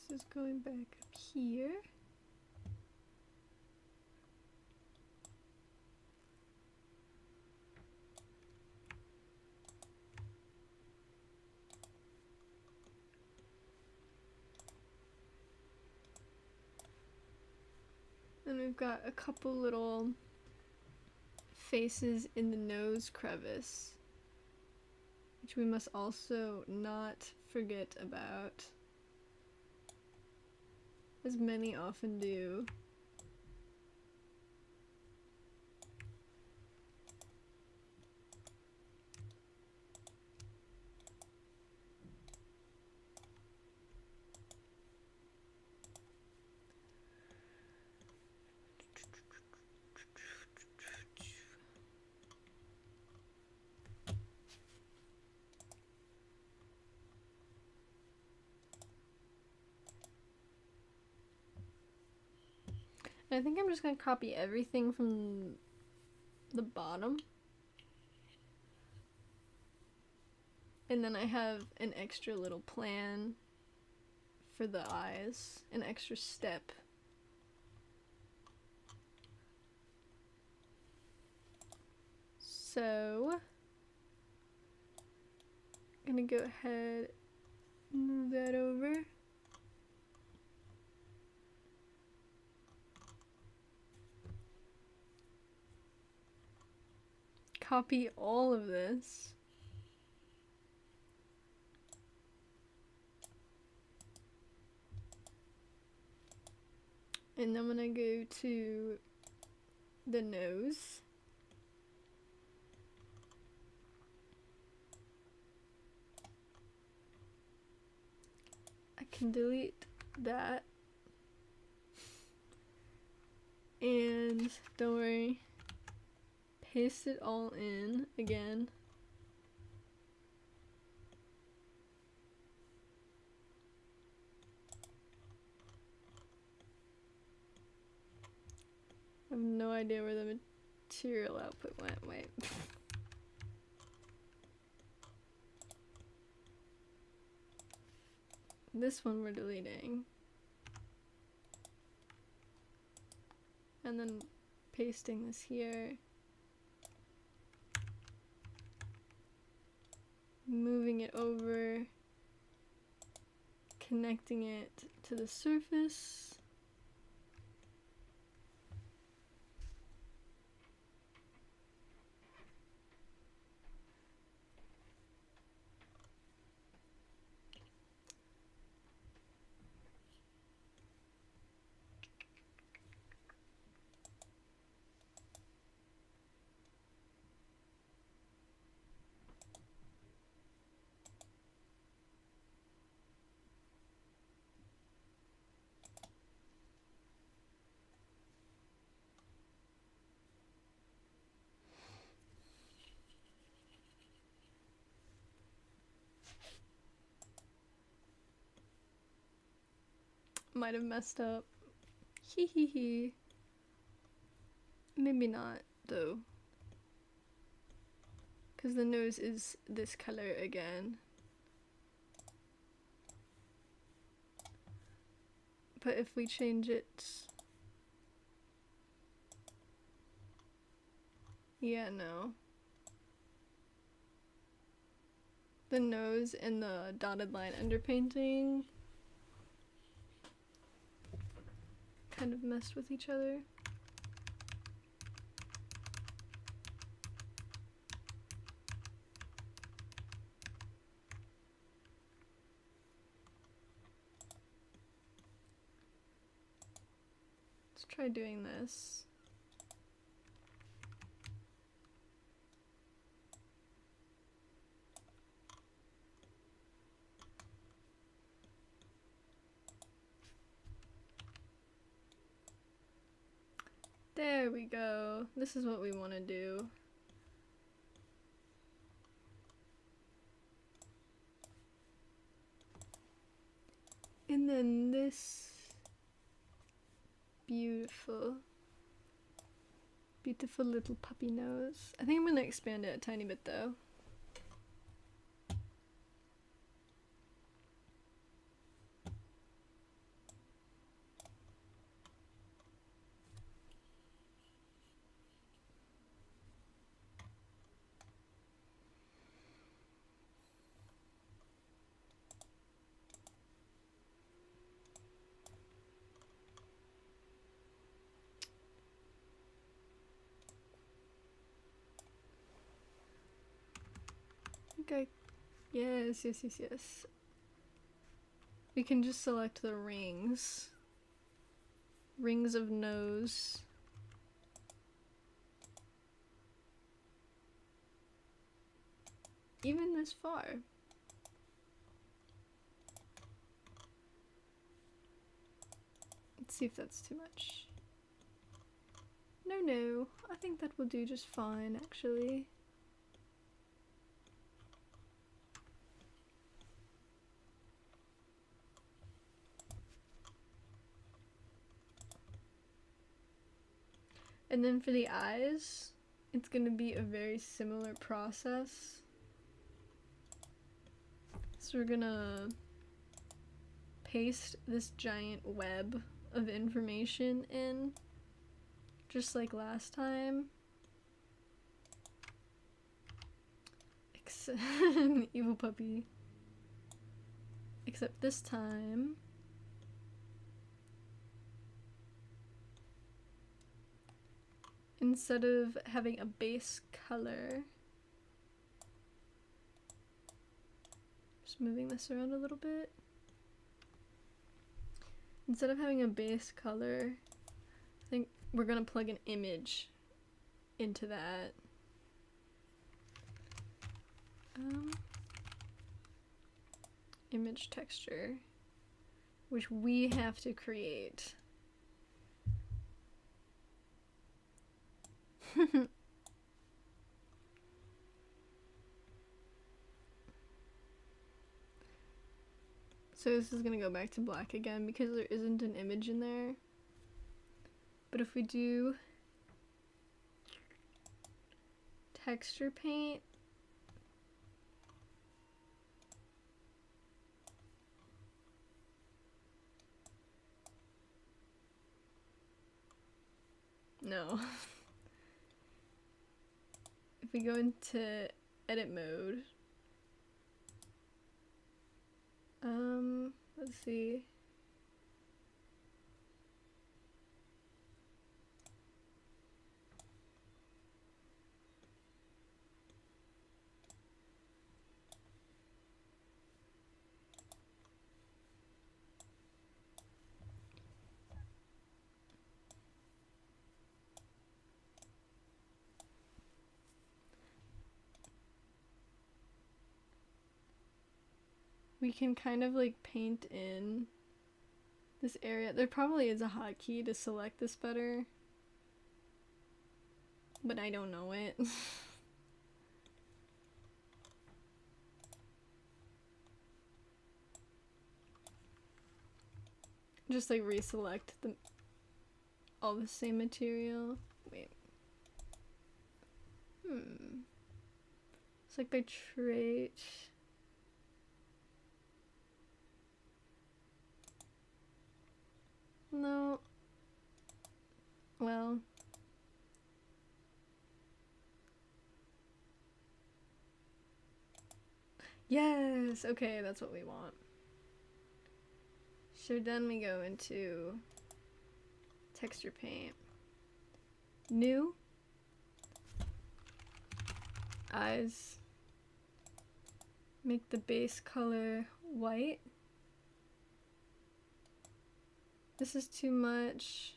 This is going back up here. And we've got a couple little faces in the nose crevice, which we must also not forget about, as many often do. And I think I'm just going to copy everything from the bottom. And then I have an extra little plan for the eyes, an extra step. So, I'm going to go ahead and move that over. Copy all of this. And I'm gonna go to the nose. I can delete that. And don't worry. Paste it all in again. I have no idea where the material output went. Wait. This one we're deleting. And then pasting this here. Moving it over, connecting it to the surface. Might have messed up. Hee hee hee. Maybe not, though. Because the nose is this color again. But if we change it... Yeah, no. The nose and the dotted line underpainting kind of messed with each other. Let's try doing this. There we go. This is what we want to do. And then this beautiful little puppy nose. I think I'm gonna expand it a tiny bit though. Okay. Yes. We can just select the rings. Rings of nose. Even this far. Let's see if that's too much. No, I think that will do just fine, actually. And then for the eyes, it's gonna be a very similar process. So we're gonna paste this giant web of information in, just like last time. Evil puppy. Except this time, instead of having a base color, just moving this around a little bit. Instead of having a base color, I think we're gonna plug an image into that. Image texture, which we have to create. So this is gonna go back to black again because there isn't an image in there. But if we do texture paint, no. If we go into edit mode, let's see. We can kind of like paint in this area. There probably is a hotkey to select this better, but I don't know it. Just like reselect all the same material. Wait. It's like by trait. No. Well. Yes! Okay, that's what we want. So then we go into texture paint. New. Eyes. Make the base color white. This is too much.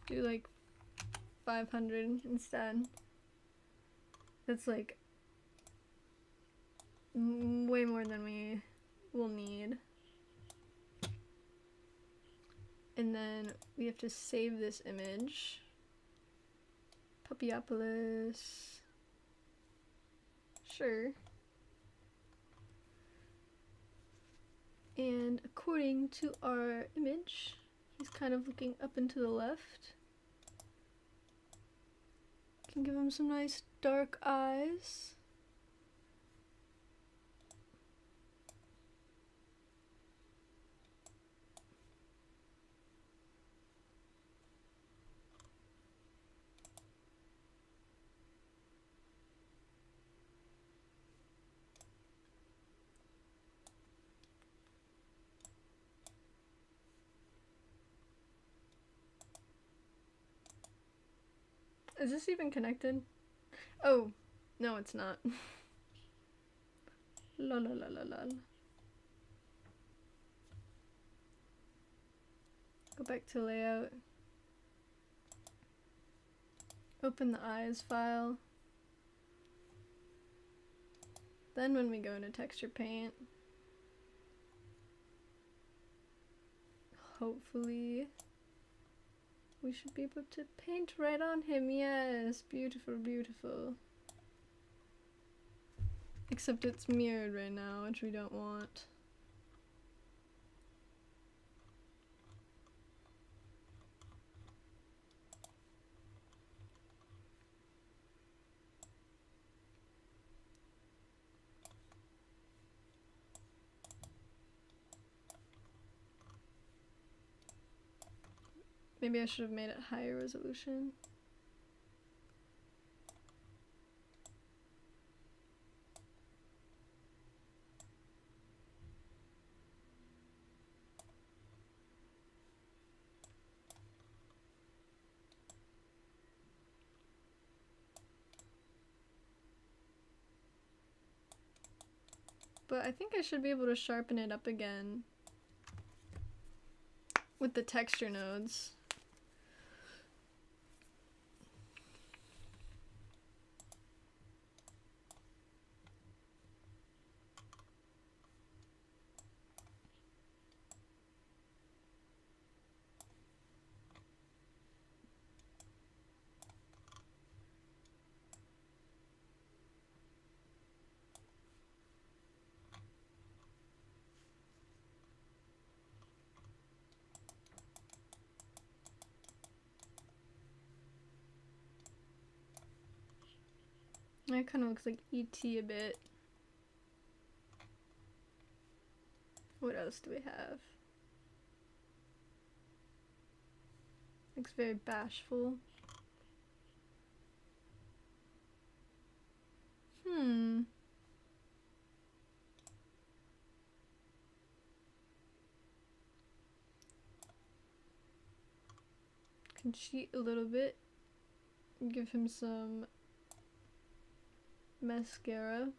do like 500 instead. That's like way more than we will need. And then we have to save this image. Puppyopolis. Sure. And according to our image, he's kind of looking up and to the left. Can give him some nice dark eyes. Is this even connected? Oh, no, it's not. La la la la la. Go back to layout. Open the eyes file. Then when we go into texture paint, hopefully we should be able to paint right on him. Yes, beautiful, beautiful. Except it's mirrored right now, which we don't want. Maybe I should have made it higher resolution. But I think I should be able to sharpen it up again with the texture nodes. It kind of looks like E.T. a bit. What else do we have? Looks very bashful. Can cheat a little bit. Give him some mascara.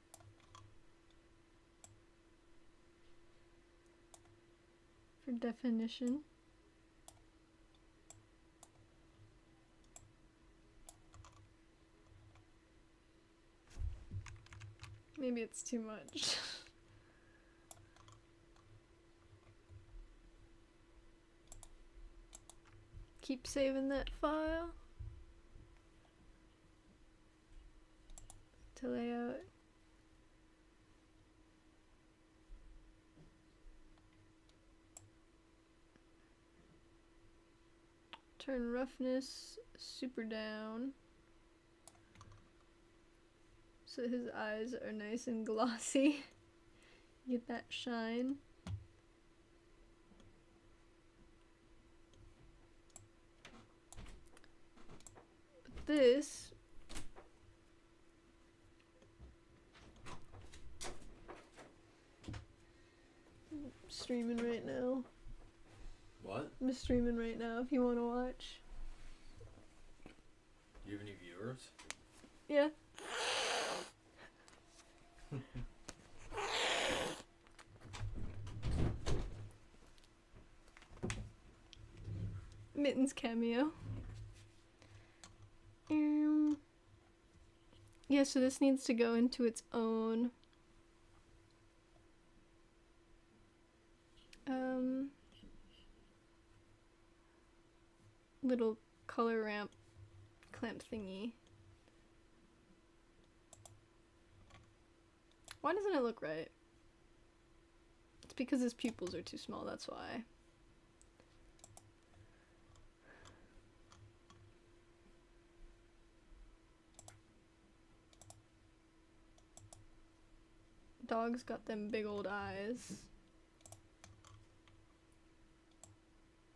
For definition. Maybe it's too much. Keep saving that file. To layout. Turn roughness super down. So his eyes are nice and glossy. Get that shine. But this I'm streaming right now. What? I'm streaming right now if you want to watch. Do you have any viewers? Yeah. Mittens cameo. Yeah, so this needs to go into its own little color ramp clamp thingy. Why doesn't it look right? It's because his pupils are too small, that's why. Dog's got them big old eyes.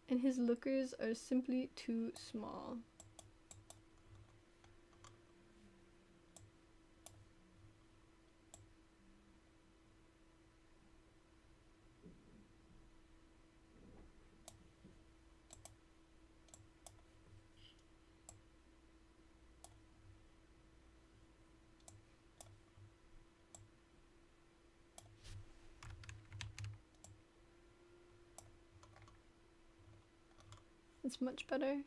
And his lookers are simply too small. It's much better.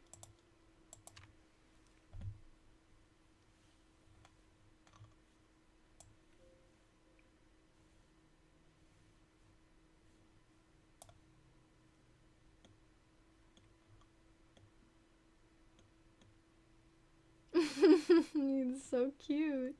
He's so cute.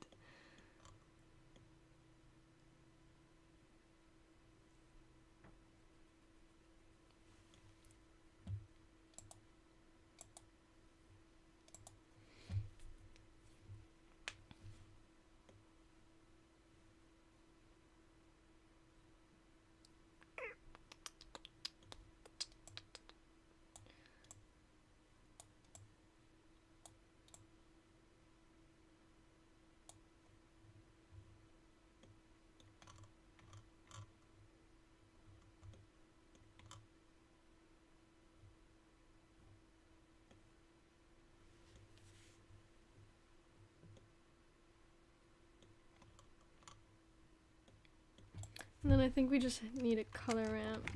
And then I think we just need a color ramp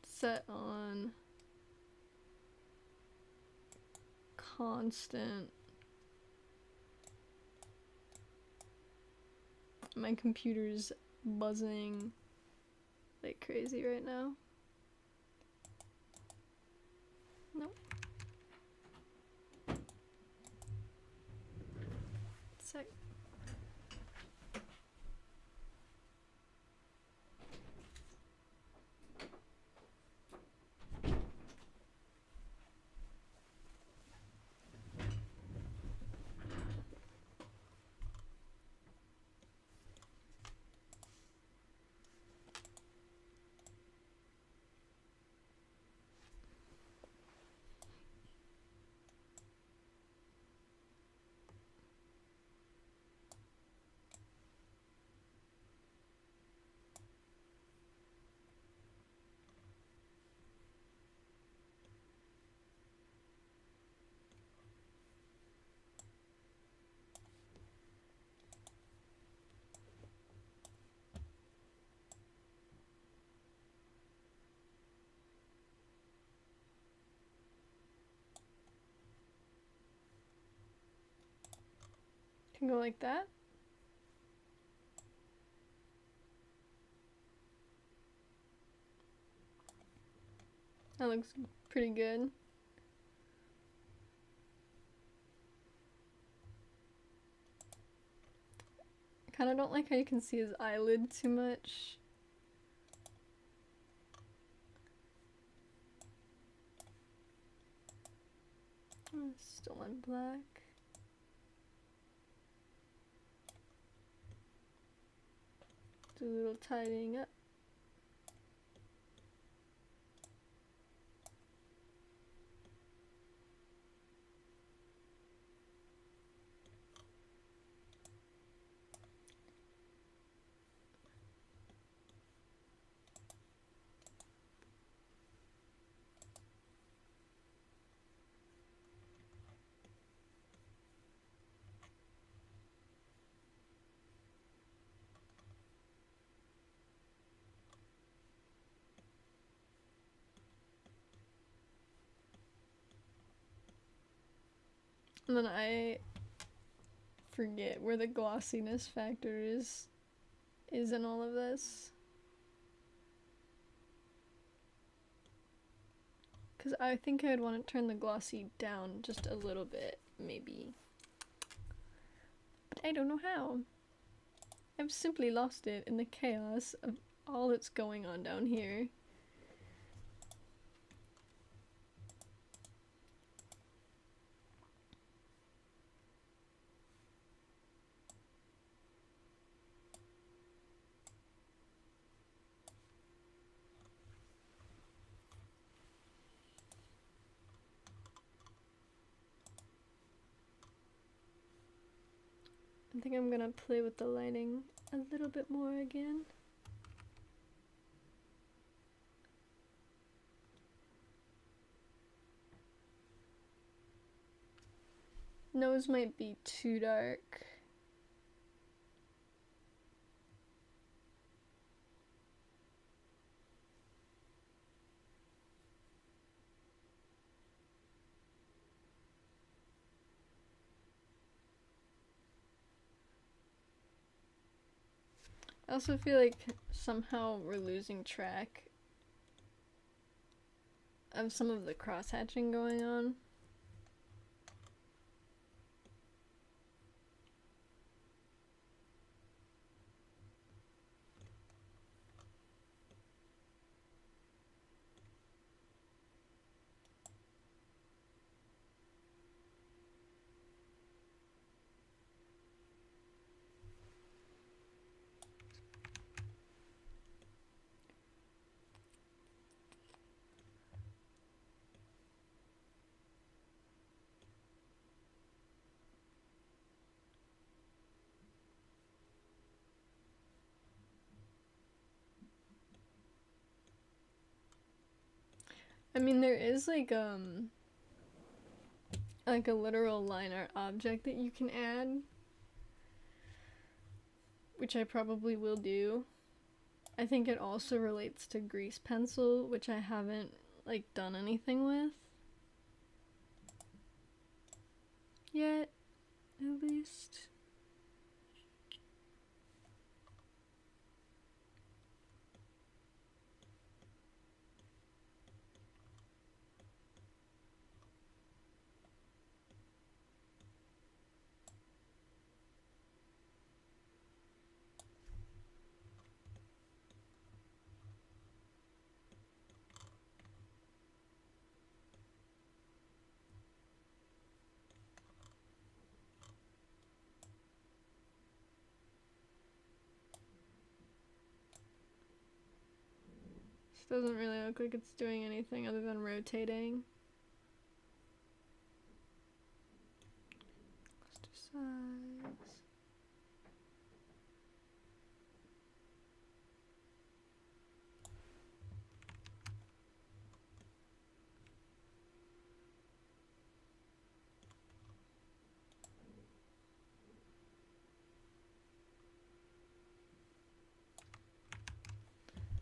set on constant. My computer's buzzing like crazy right now. Nope. Sec. Can go like that. That looks pretty good. I kind of don't like how you can see his eyelid too much. Still on black. Do a little tidying up. And then I forget where the glossiness factor is in all of this. Because I think I would want to turn the glossy down just a little bit, maybe. But I don't know how. I've simply lost it in the chaos of all that's going on down here. I think I'm gonna play with the lighting a little bit more again. Nose might be too dark. I also feel like somehow we're losing track of some of the cross-hatching going on. I mean, there is like a literal line art object that you can add, which I probably will do. I think it also relates to grease pencil, which I haven't like done anything with yet, at least. This doesn't really look like it's doing anything other than rotating. Cluster size.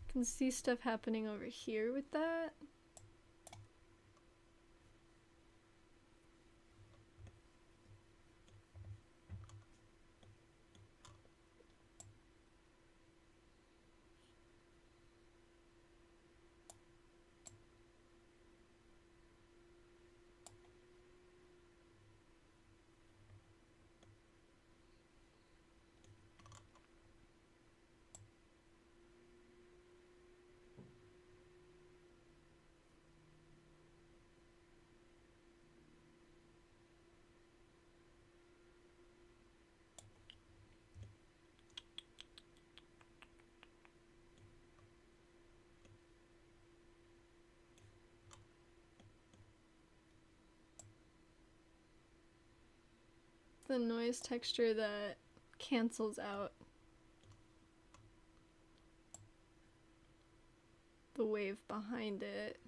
Can see stuff happening over here with that. The noise texture that cancels out the wave behind it.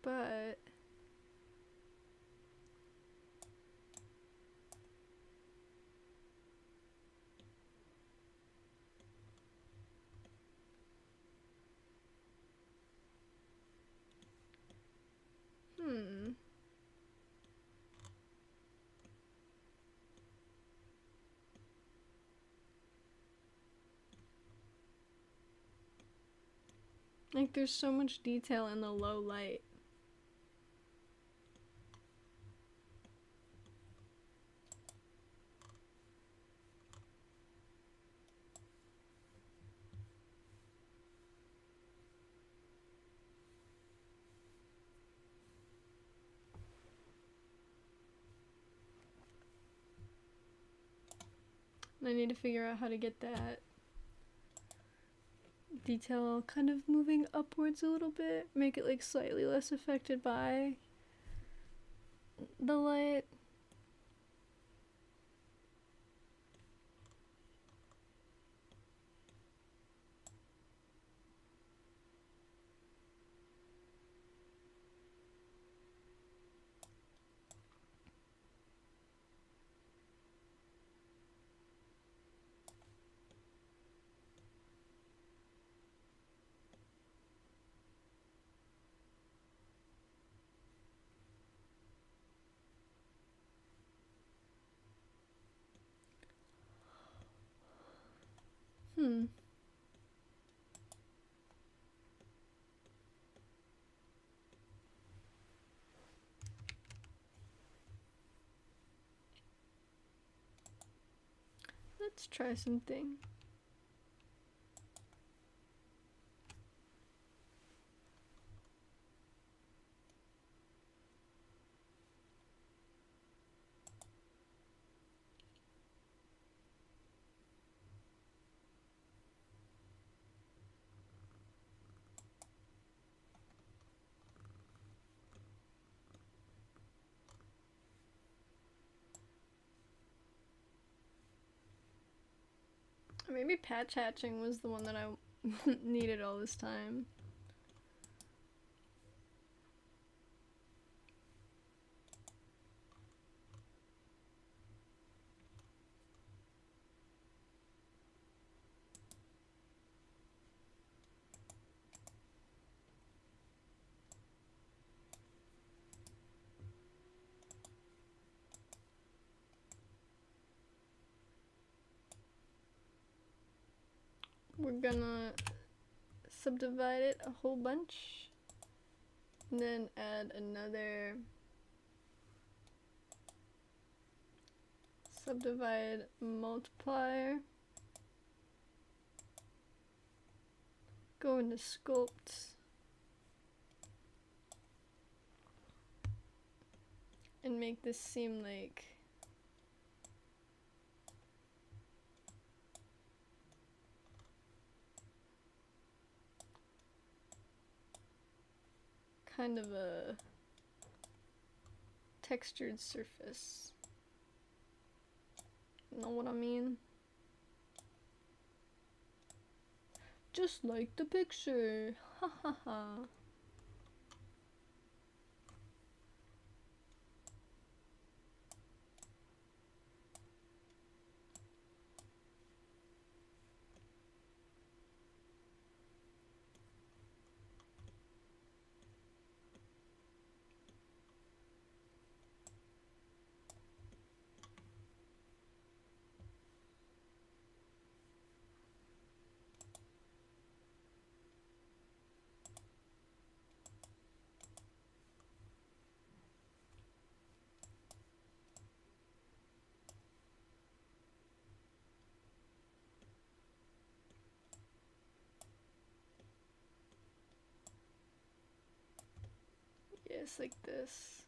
But Like, there's so much detail in the low light. And I need to figure out how to get that detail kind of moving upwards a little bit. Make it like slightly less affected by the light. Hmm. Let's try something. Maybe patch hatching was the one that I needed all this time. We're gonna subdivide it a whole bunch, and then add another subdivide multiplier. Go into sculpt and make this seem like kind of a textured surface. Know what I mean? Just like the picture. Ha ha ha. Yes, like this.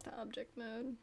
back to object mode.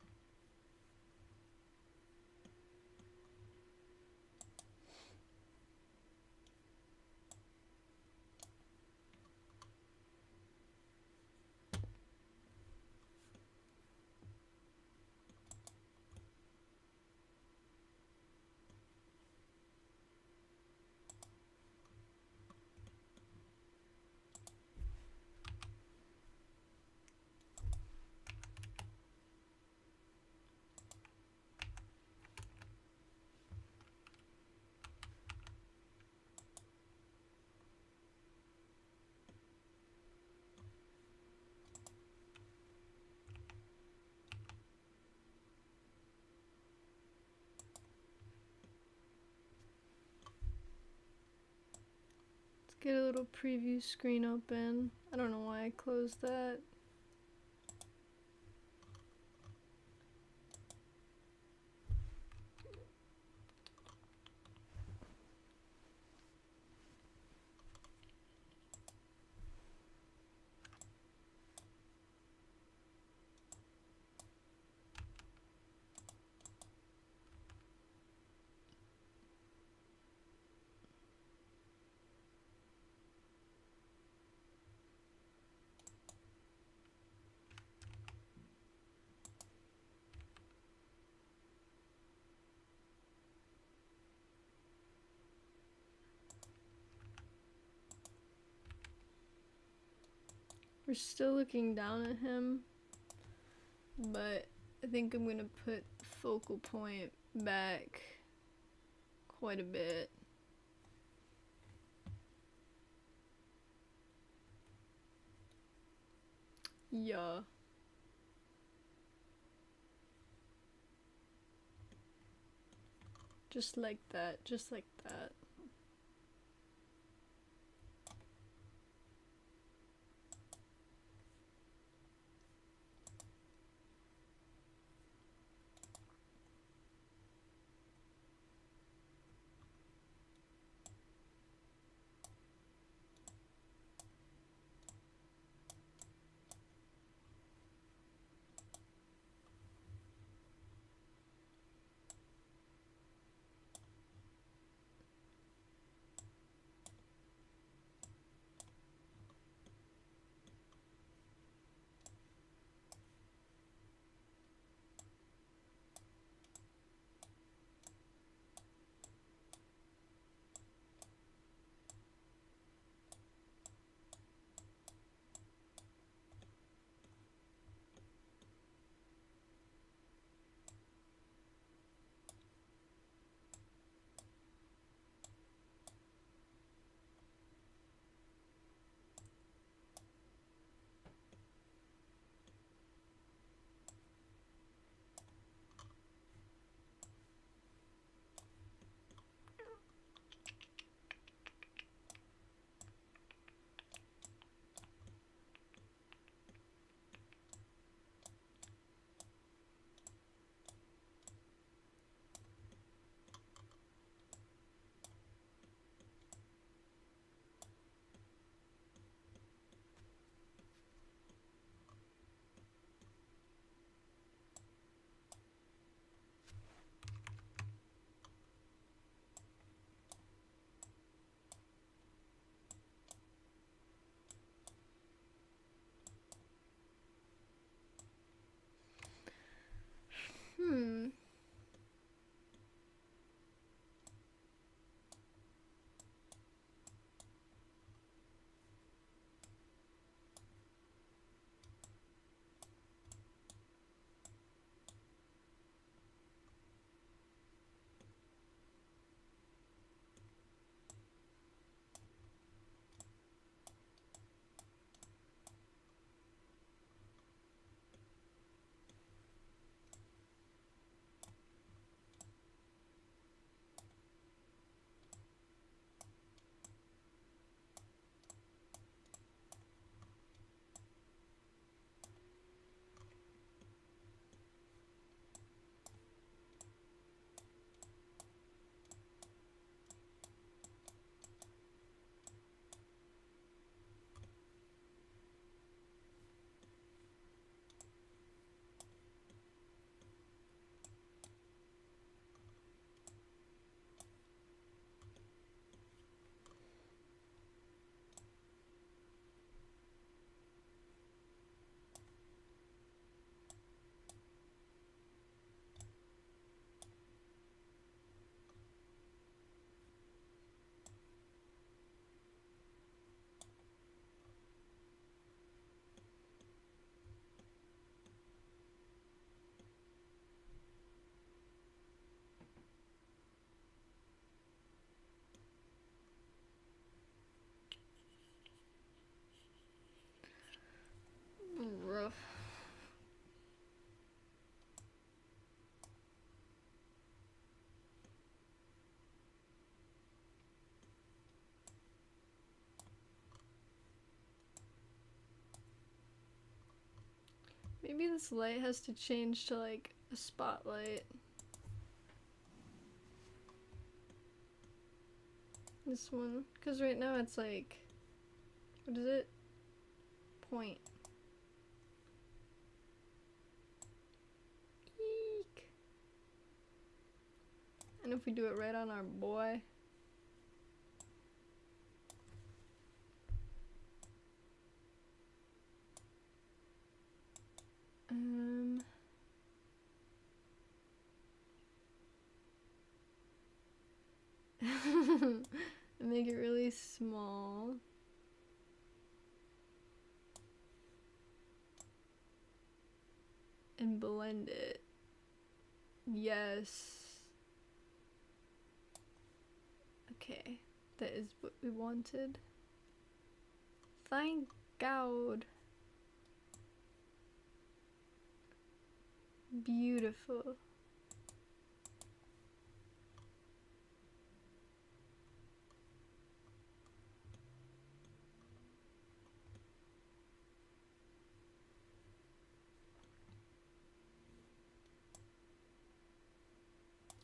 Get a little preview screen open. I don't know why I closed that. We're still looking down at him, but I think I'm gonna put focal point back quite a bit. Yeah. Just like that, just like that. Maybe this light has to change to like a spotlight. This one, because right now it's like, what is it? Point. Eek. And if we do it right on our boy. Make it really small. And blend it. Yes. Okay, that is what we wanted. Thank God. Beautiful.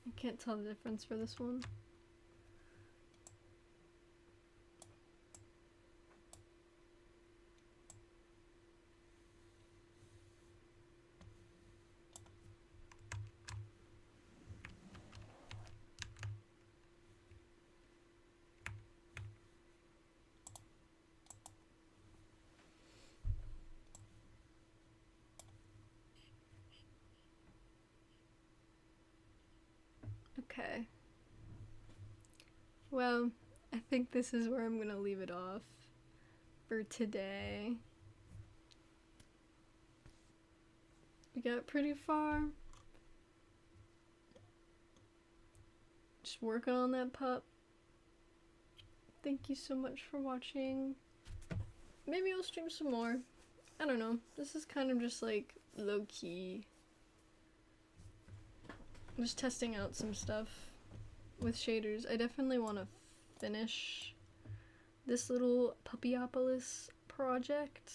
I can't tell the difference for this one. Okay. Well, I think this is where I'm gonna leave it off for today. We got pretty far. Just working on that pup. Thank you so much for watching. Maybe I'll stream some more. I don't know. This is kind of just like low-key. I'm just testing out some stuff with shaders. I definitely want to finish this little Puppyopolis project.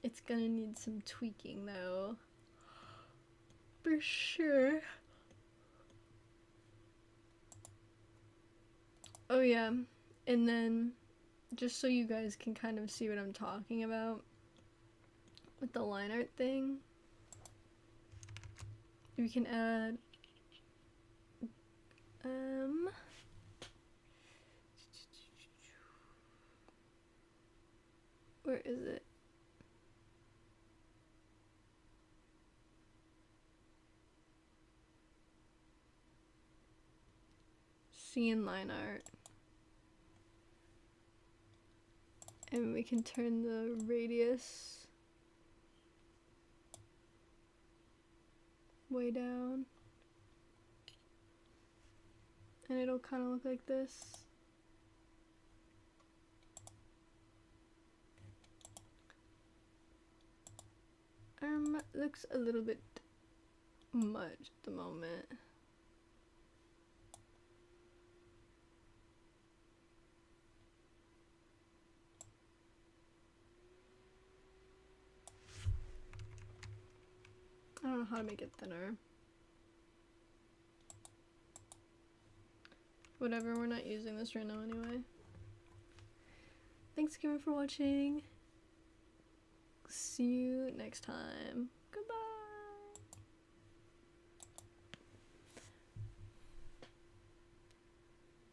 It's gonna need some tweaking though. For sure. Oh yeah, and then just so you guys can kind of see what I'm talking about with the line art thing, we can add where is it? Scene line art. And we can turn the radius way down. And it'll kind of look like this. Looks a little bit much at the moment. I don't know how to make it thinner. Whatever, we're not using this right now anyway. Thanks again for watching. See you next time. Goodbye.